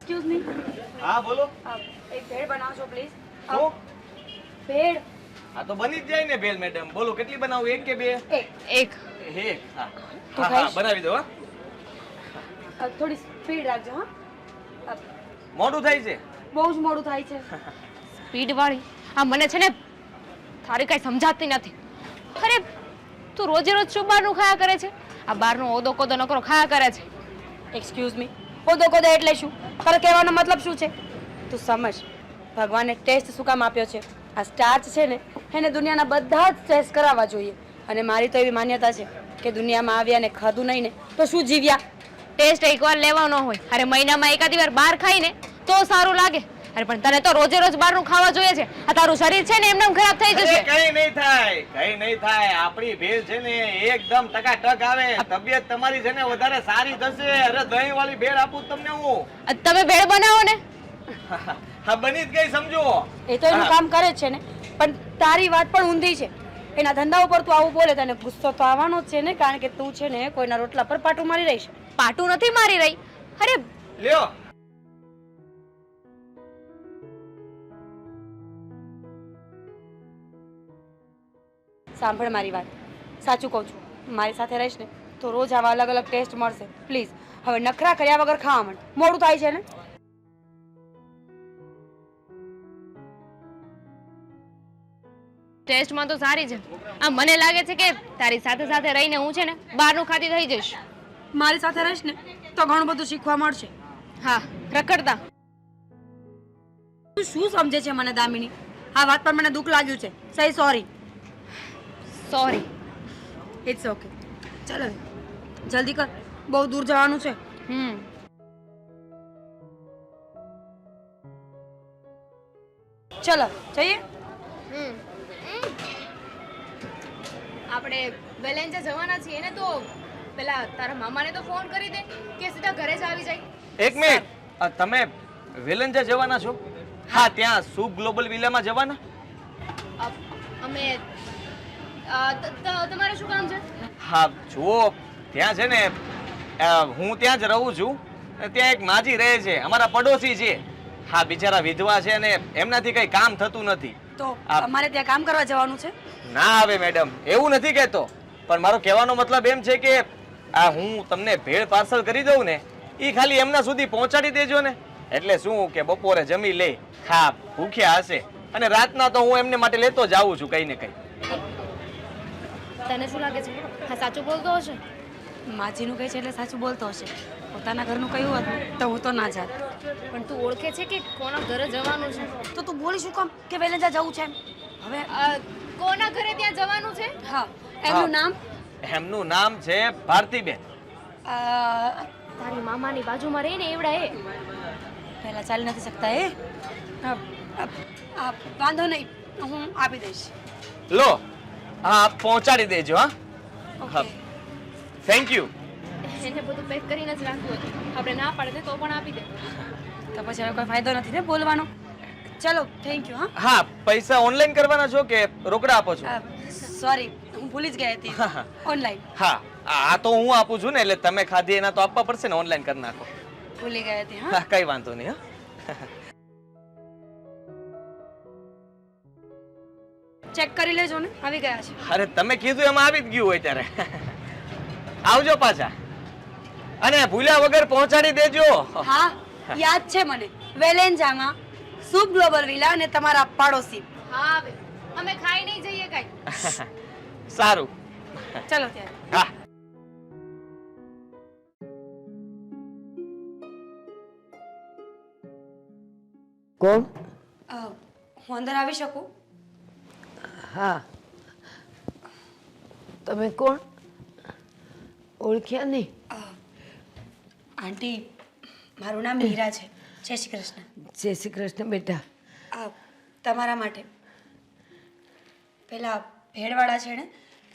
Excuse me, હા બોલો. એક ભેળ બનાવજો પ્લીઝ. શું? ભેળ હા તો બની જ જાય ને ભેલ મેડમ. બોલો કેટલી બનાવું, એક કે બે? એક. એક. એક. હા તું હા હા ખાઈશ? બનાવી દો. હા થોડી સ્પીડ રાખજો હા. મોડું થાય છે. બહુ જ મોડું થાય છે. સ્પીડ વાળી આ મને છે ને તારી કઈ સમજાતી નથી. અરે તું રોજે રોજ શું બહારનું ખાયા કરે છે? આ બહારનો ઓદો કોદો નકરો ખાયા કરે છે. એક્સક્યુઝ મી, કોદો કોદો એટલે શું? તારે કહેવાનો મતલબ શું છે? તું સમજ, ભગવાને ટેસ્ટ શું કામ આપ્યો છે? આ સ્ટાર્ચ છે ને એને દુનિયાના બધા જ ટેસ્ટ કરાવવા જોઈએ. અને મારી તો એવી માન્યતા છે કે દુનિયામાં આવ્યા ને ખાધું નહીં ને તો શું જીવ્યા? ટેસ્ટ એકવાર લેવાનો હોય. અરે મહિનામાં એકાદી વાર બહાર ખાઈને તો સારું લાગે. અરે પણ તને તો રોજે રોજ બહારનું ખાવા જોઈએ છે. આ તારું શરીર છે ને એમનેમ ખરાબ થઈ જશે. કઈ નહીં થાય, કઈ નહીં થાય. આપણી ભેલ છે ને એકદમ ટકાટક આવે. તબિયત તમારી છે ને વધારે સારી થશે. અરે દહીં વાળી ભેળ આપું તમને હું. તમે ભેળ બનાવો ને. હા બની જ ગઈ સમજો. એ તો એનું કામ કરે જ છે ને, પણ તારી વાત પણ ઊંધી છે. એના ધંધા ઉપર તું આવું બોલે તને ગુસ્સો તો આવવાનો જ છે ને, કારણ કે તું છે ને કોઈના રોટલા પર પાટું મારી રહીશ. પાટું નથી મારી રહી. અરે લ્યો. સાંભળ મારી વાત, સાચું કહું છું. મારી સાથે રહીશ ને તો રોજ આવા અલગ અલગ ટેસ્ટ મળશે. પ્લીઝ હવે નખરા કર્યા વગર ખાવા માંડ. મોડું થાય છે ને. ટેસ્ટમાં તો સારી છે. આ મને લાગે છે કે તારી સાથે સાથે રહીને હું છે ને બહારનું ખાતી થઈ જઈશ. મારી સાથે રહીશ ને તો ઘણું બધું શીખવા મળશે. હા રખડતા. તું શું સમજે છે મને દામિની? આ વાત પર મને દુઃખ લાગ્યું છે. સે સોરી. સોરી. It's okay. ચાલ હવે જલ્દી કર, બહુ દૂર જવાનું છે. ચલો જઈએ. આપણે વેલેન્જા જવાના છીએ ને, તો પેલા તારા મામાને તો ફોન કરી દે કે સીધા ઘરે જ આવી જાય. એક મિનિટ. તમે વેલંજા જવાના છો? હા ત્યાં સુપ ગ્લોબલ વિલામાં જવાના? અમે તમારે શું કામ છે? હા જુઓ, ત્યાં છે ને હું ત્યાં જ રહું છું. ત્યાં એક માજી રહે છે, અમારા પડોશી છે. હા બિચારા વિધવા છે અને એમનાથી કઈ કામ થતું નથી. તો અમારે ત્યાં કામ કરવા જવાનું છે? ના આવે મેડમ, એવું નથી કહેતો. પણ મારો કહેવાનો મતલબ એમ છે કે આ હું તમને ભેળ પાર્સલ કરી દઉં ને, એ ખાલી એમના સુધી પહોંચાડી દેજો ને. એટલે શું કે બપોરે જમી લે. હા ભૂખ્યા હશે અને રાતના તો હું એમને માટે લેતો જ આવું છું કઈ ને કઈ. તને શું લાગે છે? હા સાચું બોલતો હશે. માજીનું કહે છે એટલે સાચું બોલતો હશે. પોતાના ઘરનું કહ્યું હતું તો હું તો ના જાત. પણ તું ઓળખે છે કે કોના ઘરે જવાનું છે? તો તું બોલી શું કામ કે વેલેન્જા જવું છે એમ? હવે કોના ઘરે ત્યાં જવાનું છે? હા એમનું નામ? એમનું નામ છે ભારતીબેન. તારી મામાની બાજુમાં રહે ને એવડા એ. પહેલા ચાલી નથી શકતા એ? વાંધો નહીં, હું આપી દઈશ. લો હા પહોંચાડી દેજો. હા ઓકે. Thank you. એને બધું પેક કરીને જ રાખવું હતું. આપણે ના પાડે તો પણ આપી દે. તો પછી હવે કોઈ ફાયદો નથી ને બોલવાનો. ચલો થેન્ક યુ. હા હા પૈસા ઓનલાઈન કરવાના છો કે રોકડા આપો છો? સોરી હું ભૂલી જ ગઈ હતી. ઓનલાઈન. હા આ તો હું આપું છું ને, એટલે તમે ખાધી એના તો આપવા પડશે ને. ઓનલાઈન કરી નાખો. ભૂલી ગઈ હતી. હા હા કઈ વાંધો નહીં. હા ચેક કરી લેજો ને, આવી ગયા છે. અરે તમે કીધું એમાં આવી જ ગયું હોય ત્યારે. આવજો પાછા અને ભૂલ્યા વગર પહોંચાડી દેજો. હા યાદ છે મને. વેલેન્જામાં સુપ ગ્લોબલ વિલા અને તમારા પાડોશી. હા હવે અમે ખાઈ નહીં જઈએ કાઈ. સારું. ચલો ત્યારે. હા કોણ? હું અંદર આવી શકું? હા તમે કોણ? ઓળખ્યા નહીં? આંટી મારું નામ મીરા છે. જય શ્રી કૃષ્ણ. જય શ્રી કૃષ્ણ બેટા. તમારા માટે પેલા ભેળવાળા છે ને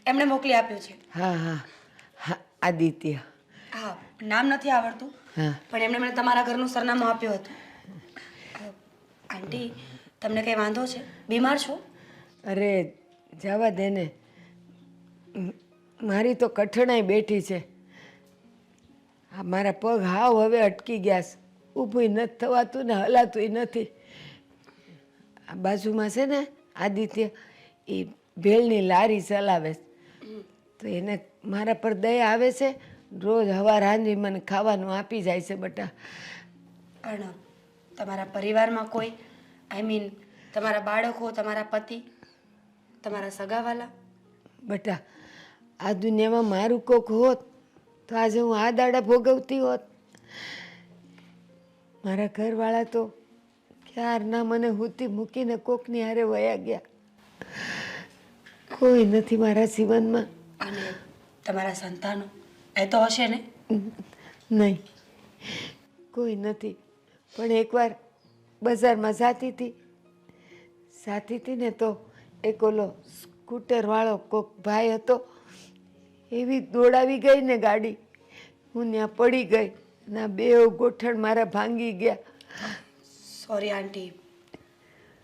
એમણે મોકલી આપ્યું છે. હા હા હા આદિત્ય. હા નામ નથી આવડતું હા પણ એમણે મને તમારા ઘરનું સરનામું આપ્યું હતું. આંટી તમને કંઈ વાંધો છે? બીમાર છો? અરે જવા દે ને, મારી તો કઠણાઈ બેઠી છે. મારા પગ હાવ હવે અટકી ગયા છે. ઊભું નથી થવાતું ને હલાતું નથી. આ બાજુમાં છે ને આદિત્ય, એ ભેળની લારી ચલાવે છે. તો એને મારા પર દયા આવે છે, રોજ હવાર રાંધી મને ખાવાનું આપી જાય છે બટા. પણ તમારા પરિવારમાં કોઈ, આઈ મીન તમારા બાળકો, તમારા પતિ, તમારા સગાવાલા? બટા, આ દુનિયામાં મારું કોક હોત તો આજે હું આ દાડા ભોગવતી હોત. મારા ઘરવાળા તો ક્યારના મને હુતી મૂકીને કોકની હારે વયા ગયા. કોઈ નથી મારા જીવનમાં. અને તમારા સંતાનો એ તો હશે ને? નહીં, કોઈ નથી. પણ એકવાર બજારમાં જાતી હતી ને તો એક ઓલો સ્કૂટરવાળો કોક ભાઈ હતો, એવી દોડાવી ગઈ ને ગાડી, હું ત્યાં પડી ગઈ. ના બેવ ગોઠણ મારા ભાંગી ગયા. સોરી આંટી,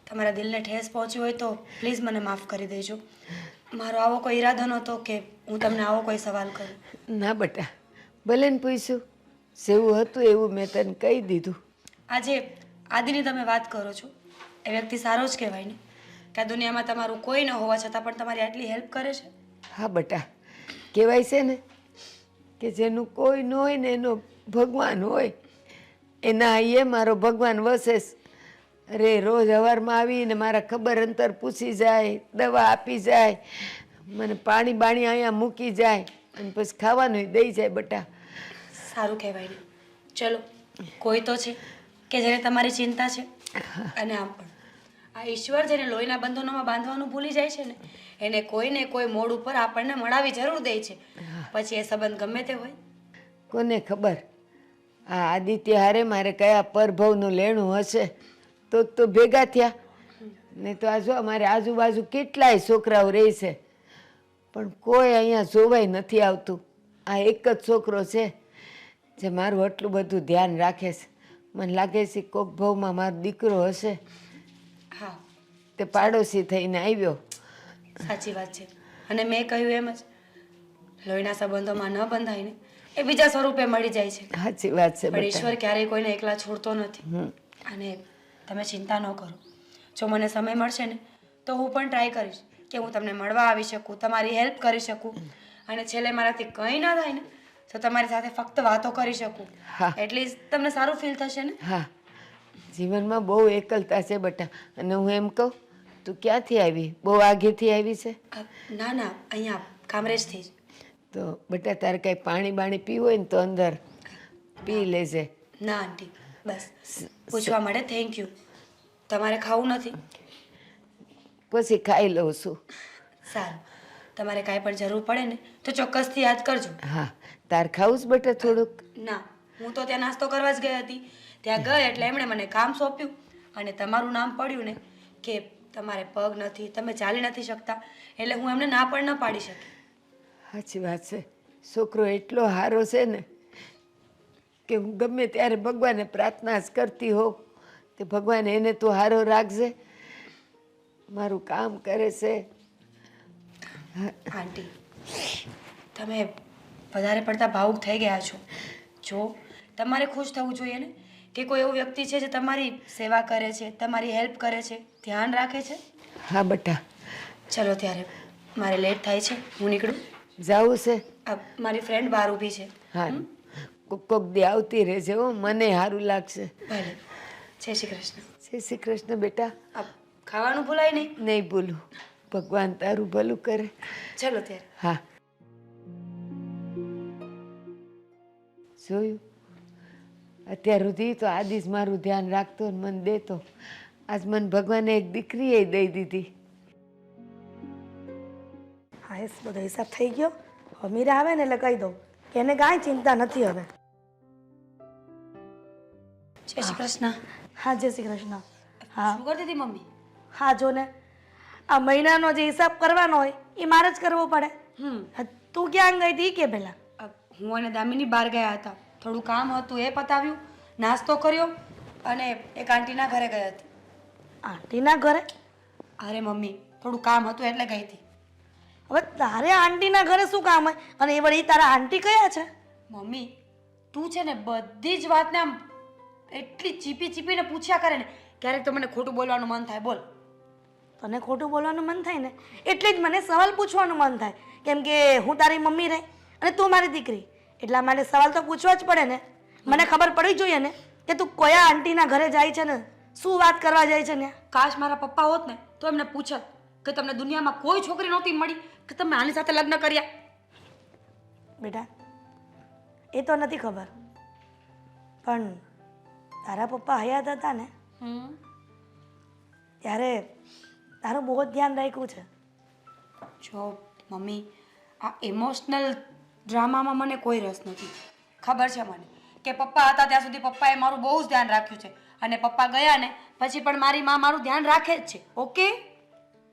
તમારા દિલને ઠેસ પહોંચી હોય તો પ્લીઝ મને માફ કરી દેજો. મારો આવો કોઈ ઈરાદો નહોતો કે હું તમને આવો કોઈ સવાલ કરું. ના બટા, ભલે ને પૂછ્યું, જેવું હતું એવું મેં તને કહી દીધું. આજે આદિની તમે વાત કરો છો, એ વ્યક્તિ સારો જ કહેવાય ને, કે આ દુનિયામાં તમારું કોઈ ન હોવા છતાં પણ તમારી આટલી હેલ્પ કરે છે. હા બટા, કહેવાય છે ને કે જેનું કોઈ ન હોય ને એનો ભગવાન હોય. એના અહીંયા મારો ભગવાન વસે છે. અરે રોજ સવારમાં આવીને મારા ખબર અંતર પૂછી જાય, દવા આપી જાય, મને પાણી બાણી અહીંયા મૂકી જાય અને પછી ખાવાનું દઈ જાય બટા. સારું કહેવાય ને. ચલો, કોઈ તો છે કે જેને તમારી ચિંતા છે. અને આમ પણ આ ઈશ્વર જેને લોહીના બંધનોમાં બાંધવાનું ભૂલી જાય છે ને, એને કોઈને કોઈ મોડ ઉપર આપણને મળાવી જરૂર દે છે. પછી એ સંબંધ ગમે તે હોય. કોને ખબર આ આદિત્ય હારે મારે કયા પરભવનું લેણું હશે તો ભેગા થયા. નહીં તો આ જો અમારે આજુબાજુ કેટલાય છોકરાઓ રહે છે, પણ કોઈ અહીંયા જોવાય નથી આવતું. આ એક જ છોકરો છે જે મારું આટલું બધું ધ્યાન રાખે છે. મને લાગે છે કોક ભાવમાં મારો દીકરો હશે. હા, તે પાડોશી થઈને આવ્યો. સાચી વાત છે. અને મેં કહ્યું એમ જ, લોહીના સંબંધોમાં ન બંધાય ને એ બીજા સ્વરૂપે મળી જાય છે. સાચી વાત છે પણ બેટા. ઈશ્વર ક્યારેય કોઈને એકલા છોડતો નથી. અને તમે ચિંતા ન કરો. જો મને સમય મળશે ને તો હું પણ ટ્રાય કરીશ કે હું તમને મળવા આવી શકું, તમારી હેલ્પ કરી શકું, અને છેલ્લે મારાથી કંઈ ના થાય ને તો તમારી સાથે ફક્ત વાતો કરી શકું. હા. એટલીસ્ટ તમને સારું ફીલ થશે ને. હા, જીવનમાં બહુ એકલતા છે બેટા. અને હું એમ કહું, તું ક્યાંથી આવી? બહુ આગેથી આવી છે? ના ના, અહીંયા કામરેજથી જ. તો બેટા તારે કાંઈ પાણી બાણી પીવું હોય ને તો અંદર પી લેજે. ના આંટી, બસ પૂછવા માટે થેન્ક યુ. તમારે ખાવું નથી? પછી ખાઈ લઉં છું. સારું, તમારે કાંઈ પણ જરૂર પડે ને તો ચોક્કસથી યાદ કરજો. હા, તાર ખાવું જ બેટા થોડુંક? ના, હું તો ત્યાં નાસ્તો કરવા જ ગઈ હતી. ત્યાં ગઈ એટલે એમણે મને કામ સોંપ્યું અને તમારું નામ પડ્યું ને કે તમારે પગ નથી, તમે ચાલી નથી શકતા, એટલે હું એમને ના પણ ન પાડી શકી. સાચી વાત છે. છોકરો એટલો સારો છે ને કે હું ગમે ત્યારે ભગવાને પ્રાર્થના જ કરતી હોઉં તે ભગવાન એને તો સારો રાખજે. મારું કામ કરે છે. આંટી, તમે વધારે પડતા ભાવુક થઈ ગયા છો. જો તમારે ખુશ થવું જોઈએ ને કે કોઈ એવું વ્યક્તિ છે જે તમારી સેવા કરે છે, તમારી હેલ્પ કરે છે, ધ્યાન રાખે છે. હા બેટા. ચલો ત્યારે, મારે લેટ થાય છે, હું નીકળું. જાવું છે? આ મારી ફ્રેન્ડ બહાર ઊભી છે. હા, કોક દી આવતી રહેજે હો, મને સારું લાગશે. ભલે. જય શ્રી કૃષ્ણ. જય શ્રી કૃષ્ણ બેટા. આ ખાવાનું ભૂલાય નહીં. નહીં ભૂલું. ભગવાન તારું ભલું કરે. ચલો ત્યારે. હા. જોયું, અત્યાર સુધી તો આદિ જ મારું ધ્યાન રાખતો ને મને દેતો. આજ મને ભગવાને એક દીકરી એ દઈ દીધી. હા, એ બધો હિસાબ થઈ ગયો. હવે મીરા આવે ને એટલે કહી દઉં કે એને કાંઈ ચિંતા નથી હવે. જય શ્રી કૃષ્ણ. હા, જય શ્રી કૃષ્ણ. હા શું કરતી હતી મમ્મી? હા, જો ને આ મહિનાનો જે હિસાબ કરવાનો હોય એ મારે જ કરવો પડે. હા, તું ક્યાં ગઈ હતી કે પહેલાં? હું અને દામિની બહાર ગયા હતા. થોડું કામ હતું એ પતાવ્યું, નાસ્તો કર્યો અને એક આંટીના ઘરે ગઈ હતી. આંટીના ઘરે? અરે મમ્મી, થોડું કામ હતું એટલે ગઈ હતી. હવે તારે આંટીના ઘરે શું કામ હોય? અને એ વળી તારા આંટી કયા છે? મમ્મી, તું છે ને બધી જ વાતને આમ એટલી ચીપી ચીપીને પૂછ્યા કરે ને ક્યારેક તો મને ખોટું બોલવાનું મન થાય. બોલ. તને ખોટું બોલવાનું મન થાય ને એટલે જ મને સવાલ પૂછવાનું મન થાય, કેમ કે હું તારી મમ્મી રહી અને તું મારી દીકરી, એટલા માટે સવાલ તો પૂછવા જ પડે ને. મને ખબર પડવી જોઈએ ને કે તું કયા આંટીના ઘરે જાય છે ને શું વાત કરવા જાય છે ને. કાશ મારા પપ્પા હોત ને તો એમને પૂછત કે તમને દુનિયામાં કોઈ છોકરી નહોતી મળી કે તમે આની સાથે લગ્ન કર્યા. બેટા એ તો નથી ખબર, પણ તારા પપ્પા હયાત હતા ને ત્યારે તારું બહુ જ ધ્યાન રાખ્યું છે. જો મમ્મી, આ ઇમોશનલ ડ્રામામાં મને કોઈ રસ નથી. ખબર છે મને કે પપ્પા હતા ત્યાં સુધી પપ્પાએ મારું બહુ જ ધ્યાન રાખ્યું છે અને પપ્પા ગયા ને પછી પણ મારી માં મારું ધ્યાન રાખે જ છે. ઓકે?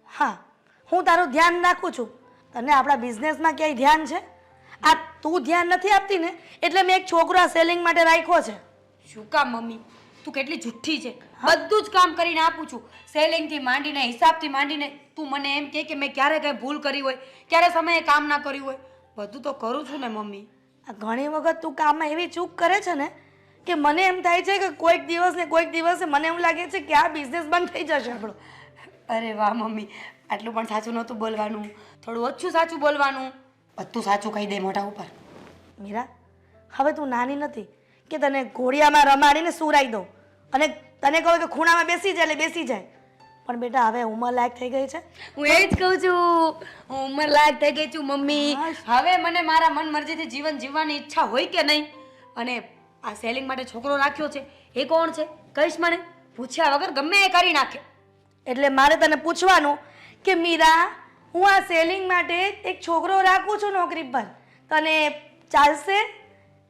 હા, હું તારું ધ્યાન રાખું છું. તને આપણા બિઝનેસમાં ક્યાંય ધ્યાન છે? આ તું ધ્યાન નથી આપતી ને એટલે મેં એક છોકરો આ સેલિંગ માટે રાખ્યો છે. શું કામ મમ્મી? તું કેટલી જુઠ્ઠી છે. બધું જ કામ કરીને આપું છું, સેલિંગથી માંડીને હિસાબથી માંડીને. તું મને એમ કે મેં ક્યારે કંઈ ભૂલ કરી હોય, ક્યારે સમયે કામ ના કર્યું હોય, બધું તો કરું છું ને મમ્મી. આ ઘણી વખત તું કામમાં એવી ચૂક કરે છે ને કે મને એમ થાય છે કે કોઈક દિવસ ને કોઈક દિવસે મને એમ લાગે છે કે આ બિઝનેસ બંધ થઈ જશે આપણો. અરે વાહ મમ્મી, આટલું પણ સાચું નહોતું બોલવાનું, થોડું ઓછું સાચું બોલવાનું. બધું સાચું કહી દે મોઢા ઉપર. મીરા, હવે તું નાની નથી કે તને ઘોડિયામાં રમાડીને સુરાઈ દઉં અને તને કહું કે ખૂણામાં બેસી જાય એટલે બેસી જાય. પણ બેટા હવે ઉંમર લાયક થઈ ગઈ છે. હું એ જ કહું છું, હું ઉંમર લાયક થઈ ગઈ છું મમ્મી. હવે મને મારા મન મરજીથી જીવન જીવવાની ઈચ્છા હોય કે નહીં. અને આ સેલિંગ માટે છોકરો રાખ્યો છે એ કોણ છે કહીશ મને? પૂછ્યા વગર ગમે એ કરી નાખે. એટલે મારે તને પૂછવાનું કે મીરા, હું આ સેલિંગ માટે એક છોકરો રાખું છું નોકરી પર, તને ચાલશે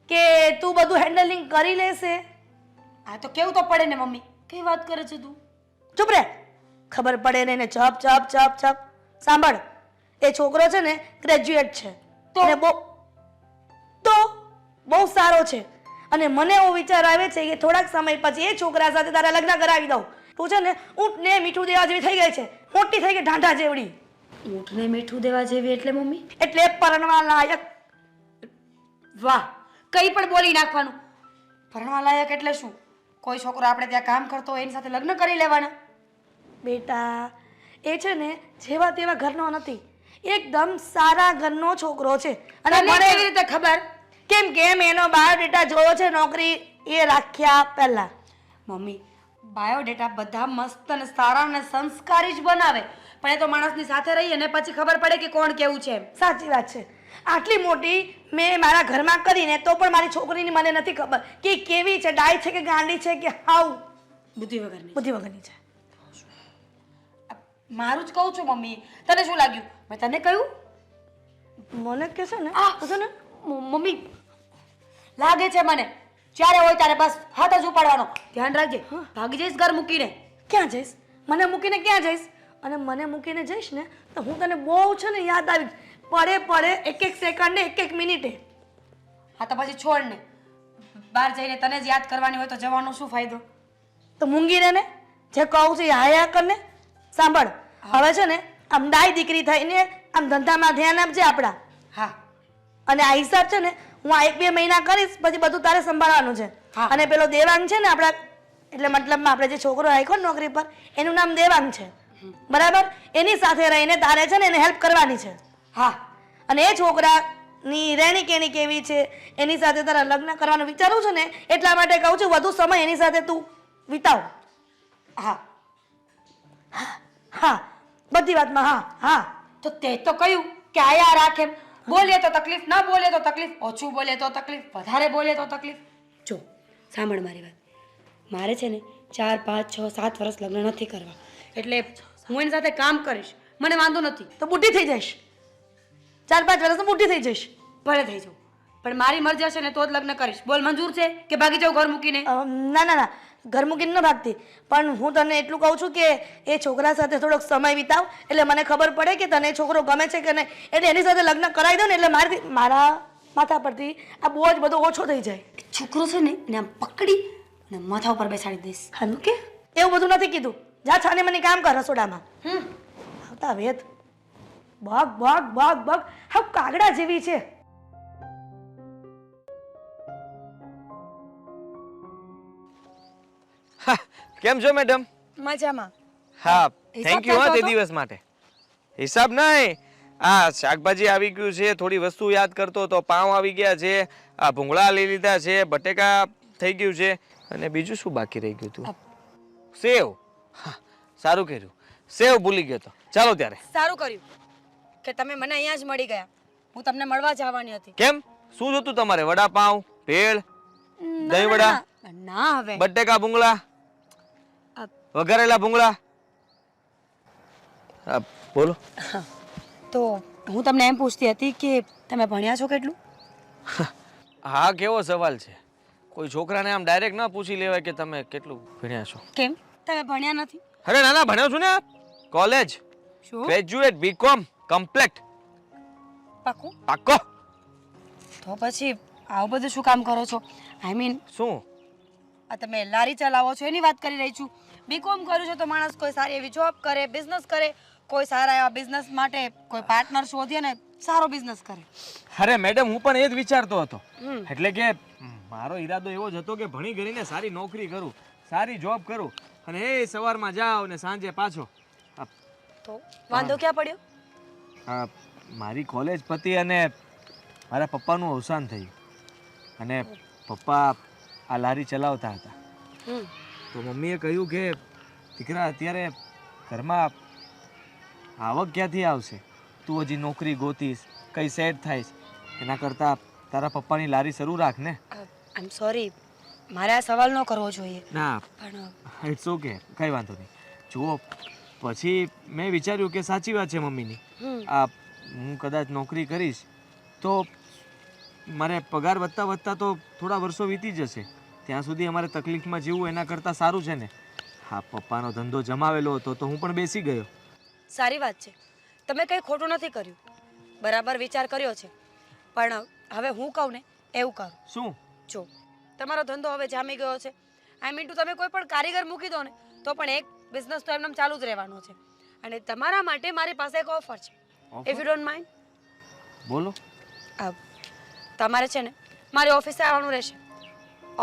કે તું બધું હેન્ડલિંગ કરી લેશે? આ તો કેવું તો પડે ને મમ્મી. કઈ વાત કરે છે તું? ચૂપ રે, ખબર પડે ને એને ચપ ચપ ચપ ચપ. સાંભળ, એ છોકરો છે ને ગ્રેજ્યુએટ છે અને બહુ સારો છે અને મને એવો વિચાર આવે છે કે થોડાક સમય પછી એ છોકરા સાથે તારા લગ્ન કરાવી દઉં. તું છે ને ઊંટને મીઠું દેવા જેવી થઈ ગઈ છે, મોટી થઈ ગઈ ઢાંઢા જેવડી. ઊંટને મીઠું દેવા જેવી એટલે મમ્મી? એટલે પરણવા લાયક. વાહ, કઈ પણ બોલી નાખવાનું. પરણવા લાયક એટલે શું? કોઈ છોકરો આપણે ત્યાં કામ કરતો હોય એની સાથે લગ્ન કરી લેવાના? બેટા, એ છે ને જેવા તેવા ઘરનો નથી, એકદમ સારા ઘરનો છોકરો છે. અને તને મને કેવી રીતે ખબર? કેમ કેમ એનો બાયોડેટા જોયો છે નોકરી એ રાખ્યા પહેલા. મમ્મી, બાયોડેટા બધા મસ્ત અને સારા અને સંસ્કારી જ બનાવે, પણ એ તો માણસની સાથે રહીએ ને પછી ખબર પડે કે કોણ કેવું છે. સાચી વાત છે. આટલી મોટી મેં મારા ઘરમાં કરીને તો પણ મારી છોકરીની મને નથી ખબર કે કેવી છે, ડાય છે કે ગાંડી છે કે હાવ બુદ્ધિ વગરની. બુદ્ધિ વગરની છે. મારું જ કહું છું મમ્મી. તને શું લાગ્યું? મેં તને કહ્યું? મને કે છે ને તો છે ને મમ્મી લાગે છે મને જ્યારે હોય ત્યારે બસ હાથ જ ઉપાડવાનો. ધ્યાન રાખજે, ભાગી જઈશ ઘર મૂકીને. ક્યાં જઈશ? મને મૂકીને ક્યાં જઈશ? અને મને મૂકીને જઈશ ને તો હું તને બહુ છે ને યાદ આવીશ, પડે પડે એક એક સેકન્ડે એક એક મિનિટે. હા તો પછી છોડ ને, બહાર જઈને તને જ યાદ કરવાની હોય તો જવાનો શું ફાયદો? તો મૂંગીને ને જે કહું છું એ હાયા કરને. સાંભળ, હવે છે ને આમ ડાય દીકરી થઈને આમ ધંધામાં ધ્યાન આપજે આપણા. હા, અને આ હિસાબ છે ને હું આ 1-2 મહિના કરીશ પછી બધું તારે સંભાળવાનું છે. હા. અને પેલો દેવાંગ છે ને આપણા, એટલે મતલબમાં આપણે જે છોકરો રાખ્યો ને નોકરી પર એનું નામ દેવાંગ છે, બરાબર? એની સાથે રહીને તારે છે ને એને હેલ્પ કરવાની છે. હા. અને એ છોકરાની રહેણી કેણી કેવી છે એની સાથે તારા લગ્ન કરવાનું વિચારું છું ને એટલા માટે કહું છું વધુ સમય એની સાથે તું વિતાવ. હા હા, બધી વાતમાં હા હા. તો તે તો કહ્યું કે આયા રાખે, બોલે તો તકલીફ, ના બોલે તો તકલીફ, ઓછું બોલે તો તકલીફ, વધારે બોલે તો તકલીફ. જો સાંભળ મારી વાત, મારે છે ને 4, 5, 6, 7 વર્ષ લગ્ન નથી કરવા, એટલે હું એની સાથે કામ કરીશ, મને વાંધો નથી. તો બુઢી થઈ જઈશ, 4-5 વર્ષમાં બુઢી થઈ જઈશ. ભલે થઈ જાઉં, પણ મારી મરજી હશે ને તો જ લગ્ન કરીશ. બોલ, મંજૂર છે કે ભાગી જાઉં ઘર મૂકીને? ના ના ના, ઘર મૂકીને ન ભાગતી, પણ હું તને એટલું કહું છું કે એ છોકરા સાથે થોડોક સમય વિતાવ એટલે મને ખબર પડે કે તને એ છોકરો ગમે છે કે નહીં. એટલે એની સાથે લગ્ન કરાવી દો ને એટલે મારા માથા પરથી આ બોજ બધો ઓછો થઈ જાય. છોકરો છે ને એને આમ પકડી અને માથા ઉપર બેસાડી દઈશ. હા કે એવું બધું નથી કીધું. જા છાને મને કામ કર રસોડામાં. આવતા વેત બગ બગ બગ બગ હા કાગડા જેવી છે. કેમ છો મેડમ? મજામાં. હા, હિસાબ થેન્ક યુ હા કરતો તે હતો? દિવસ માટે. હિસાબ નહીં, આ શાકભાજી આવી ગયું છે, થોડી વસ્તુ યાદ કરતો તો પાઉં આવી ગયા છે, આ ભૂંગળા લઈ લીધા છે, બટેકા થઈ ગયું છે, અને બીજું શું બાકી રહી ગયું હતું? સેવ. હા, સારું કર્યું, સેવ ભૂલી ગયો તો. ચાલો ત્યારે. સારું કર્યું કે તમે મને અહીંયા જ મળી ગયા. હું તમને મળવા જ આવવાની હતી. કેમ, શું જોતું તમારે? વડાપાઉં, ભેળ, દહીં વડા, ના હવે બટેકા ભૂંગળા, અ, વઘારેલા ભૂંગળા? હા, બોલો. તો હું તમને એમ પૂછતી હતી કે તમે ભણ્યા છો કેટલું? હા, કેવો સવાલ છે? કોઈ છોકરાને આમ ડાયરેક્ટ ના પૂછી લેવાય કે તમે કેટલું ભણ્યા છો. કેમ તમે ભણ્યા નથી? અરે ના ના, ભણ્યો છું ને, કોલેજ શું ગ્રેજ્યુએટ, બીકોમ કમ્પ્લીટ. પાકું? પાક્કો. તો પછી આવું બધું શું કામ કરો છો? આઈ મીન શું? આ તમે લારી ચલાવો છો એની વાત કરી રહી છું. બીકોમ કર્યું છે તો માણસ કોઈ સારી એવી જોબ કરે, બિઝનેસ કરે, કોઈ સારા એવા બિઝનેસ માટે કોઈ પાર્ટનર શોધે ને સારો બિઝનેસ કરે. અરે મેડમ, હું પણ એ જ વિચારતો હતો. હમ. એટલે કે મારો ઈરાદો એવો જ હતો કે ભણી ગણીને સારી નોકરી કરું, સારી જોબ કરું, અને એ સવારમાં જાઉં ને સાંજે પાછો. તો વાંધો ક્યાં પડ્યો? આ મારી કોલેજ પતી અને મારા પપ્પાનું અવસાન થયું, અને પપ્પા આ લારી ચલાવતા હતા. હમ. તો મમ્મીએ કહ્યું કે દીકરા, અત્યારે ઘરમાં આવક ક્યાંથી આવશે? તું હજી નોકરી ગોતીશ, કઈ સેટ થાઈશ, એના કરતાં તારા પપ્પાની લારી શરૂ રાખ ને. આઈ એમ સોરી, મારે આ સવાલ ન કરવો જોઈએ. ના, પણ ઇટ્સ ઓકે, કંઈ વાંધો નહીં. જુઓ, પછી મેં વિચાર્યું કે સાચી વાત છે મમ્મીની. હમ. આ હું કદાચ નોકરી કરીશ તો મારે પગાર વધતા વધતા તો થોડા વર્ષો વીતી જશે. ત્યાં સુધી અમારે તકલીફમાં જીવવું એના કરતાં સારું છે ને. હા, પપ્પાનો ધંધો જમાવેલો હતો તો હું પણ બેસી ગયો. સારી વાત છે, તમે કંઈ ખોટું નથી કર્યું, બરાબર વિચાર કર્યો છે. પણ હવે હું કહું ને એવું કરો. શું? જો તમારો ધંધો હવે જામી ગયો છે, આઈ મીન ટુ તમે કોઈ પણ કારીગર મૂકી દો ને તો પણ એક બિઝનેસ તો એમને ચાલુ જ રહેવાનો છે. અને તમારા માટે મારી પાસે એક ઓફર છે, ઇફ યુ ડોન્ટ માઇન્ડ. બોલો. તમારે છે ને મારી ઓફિસે આવવાનું રહેશે.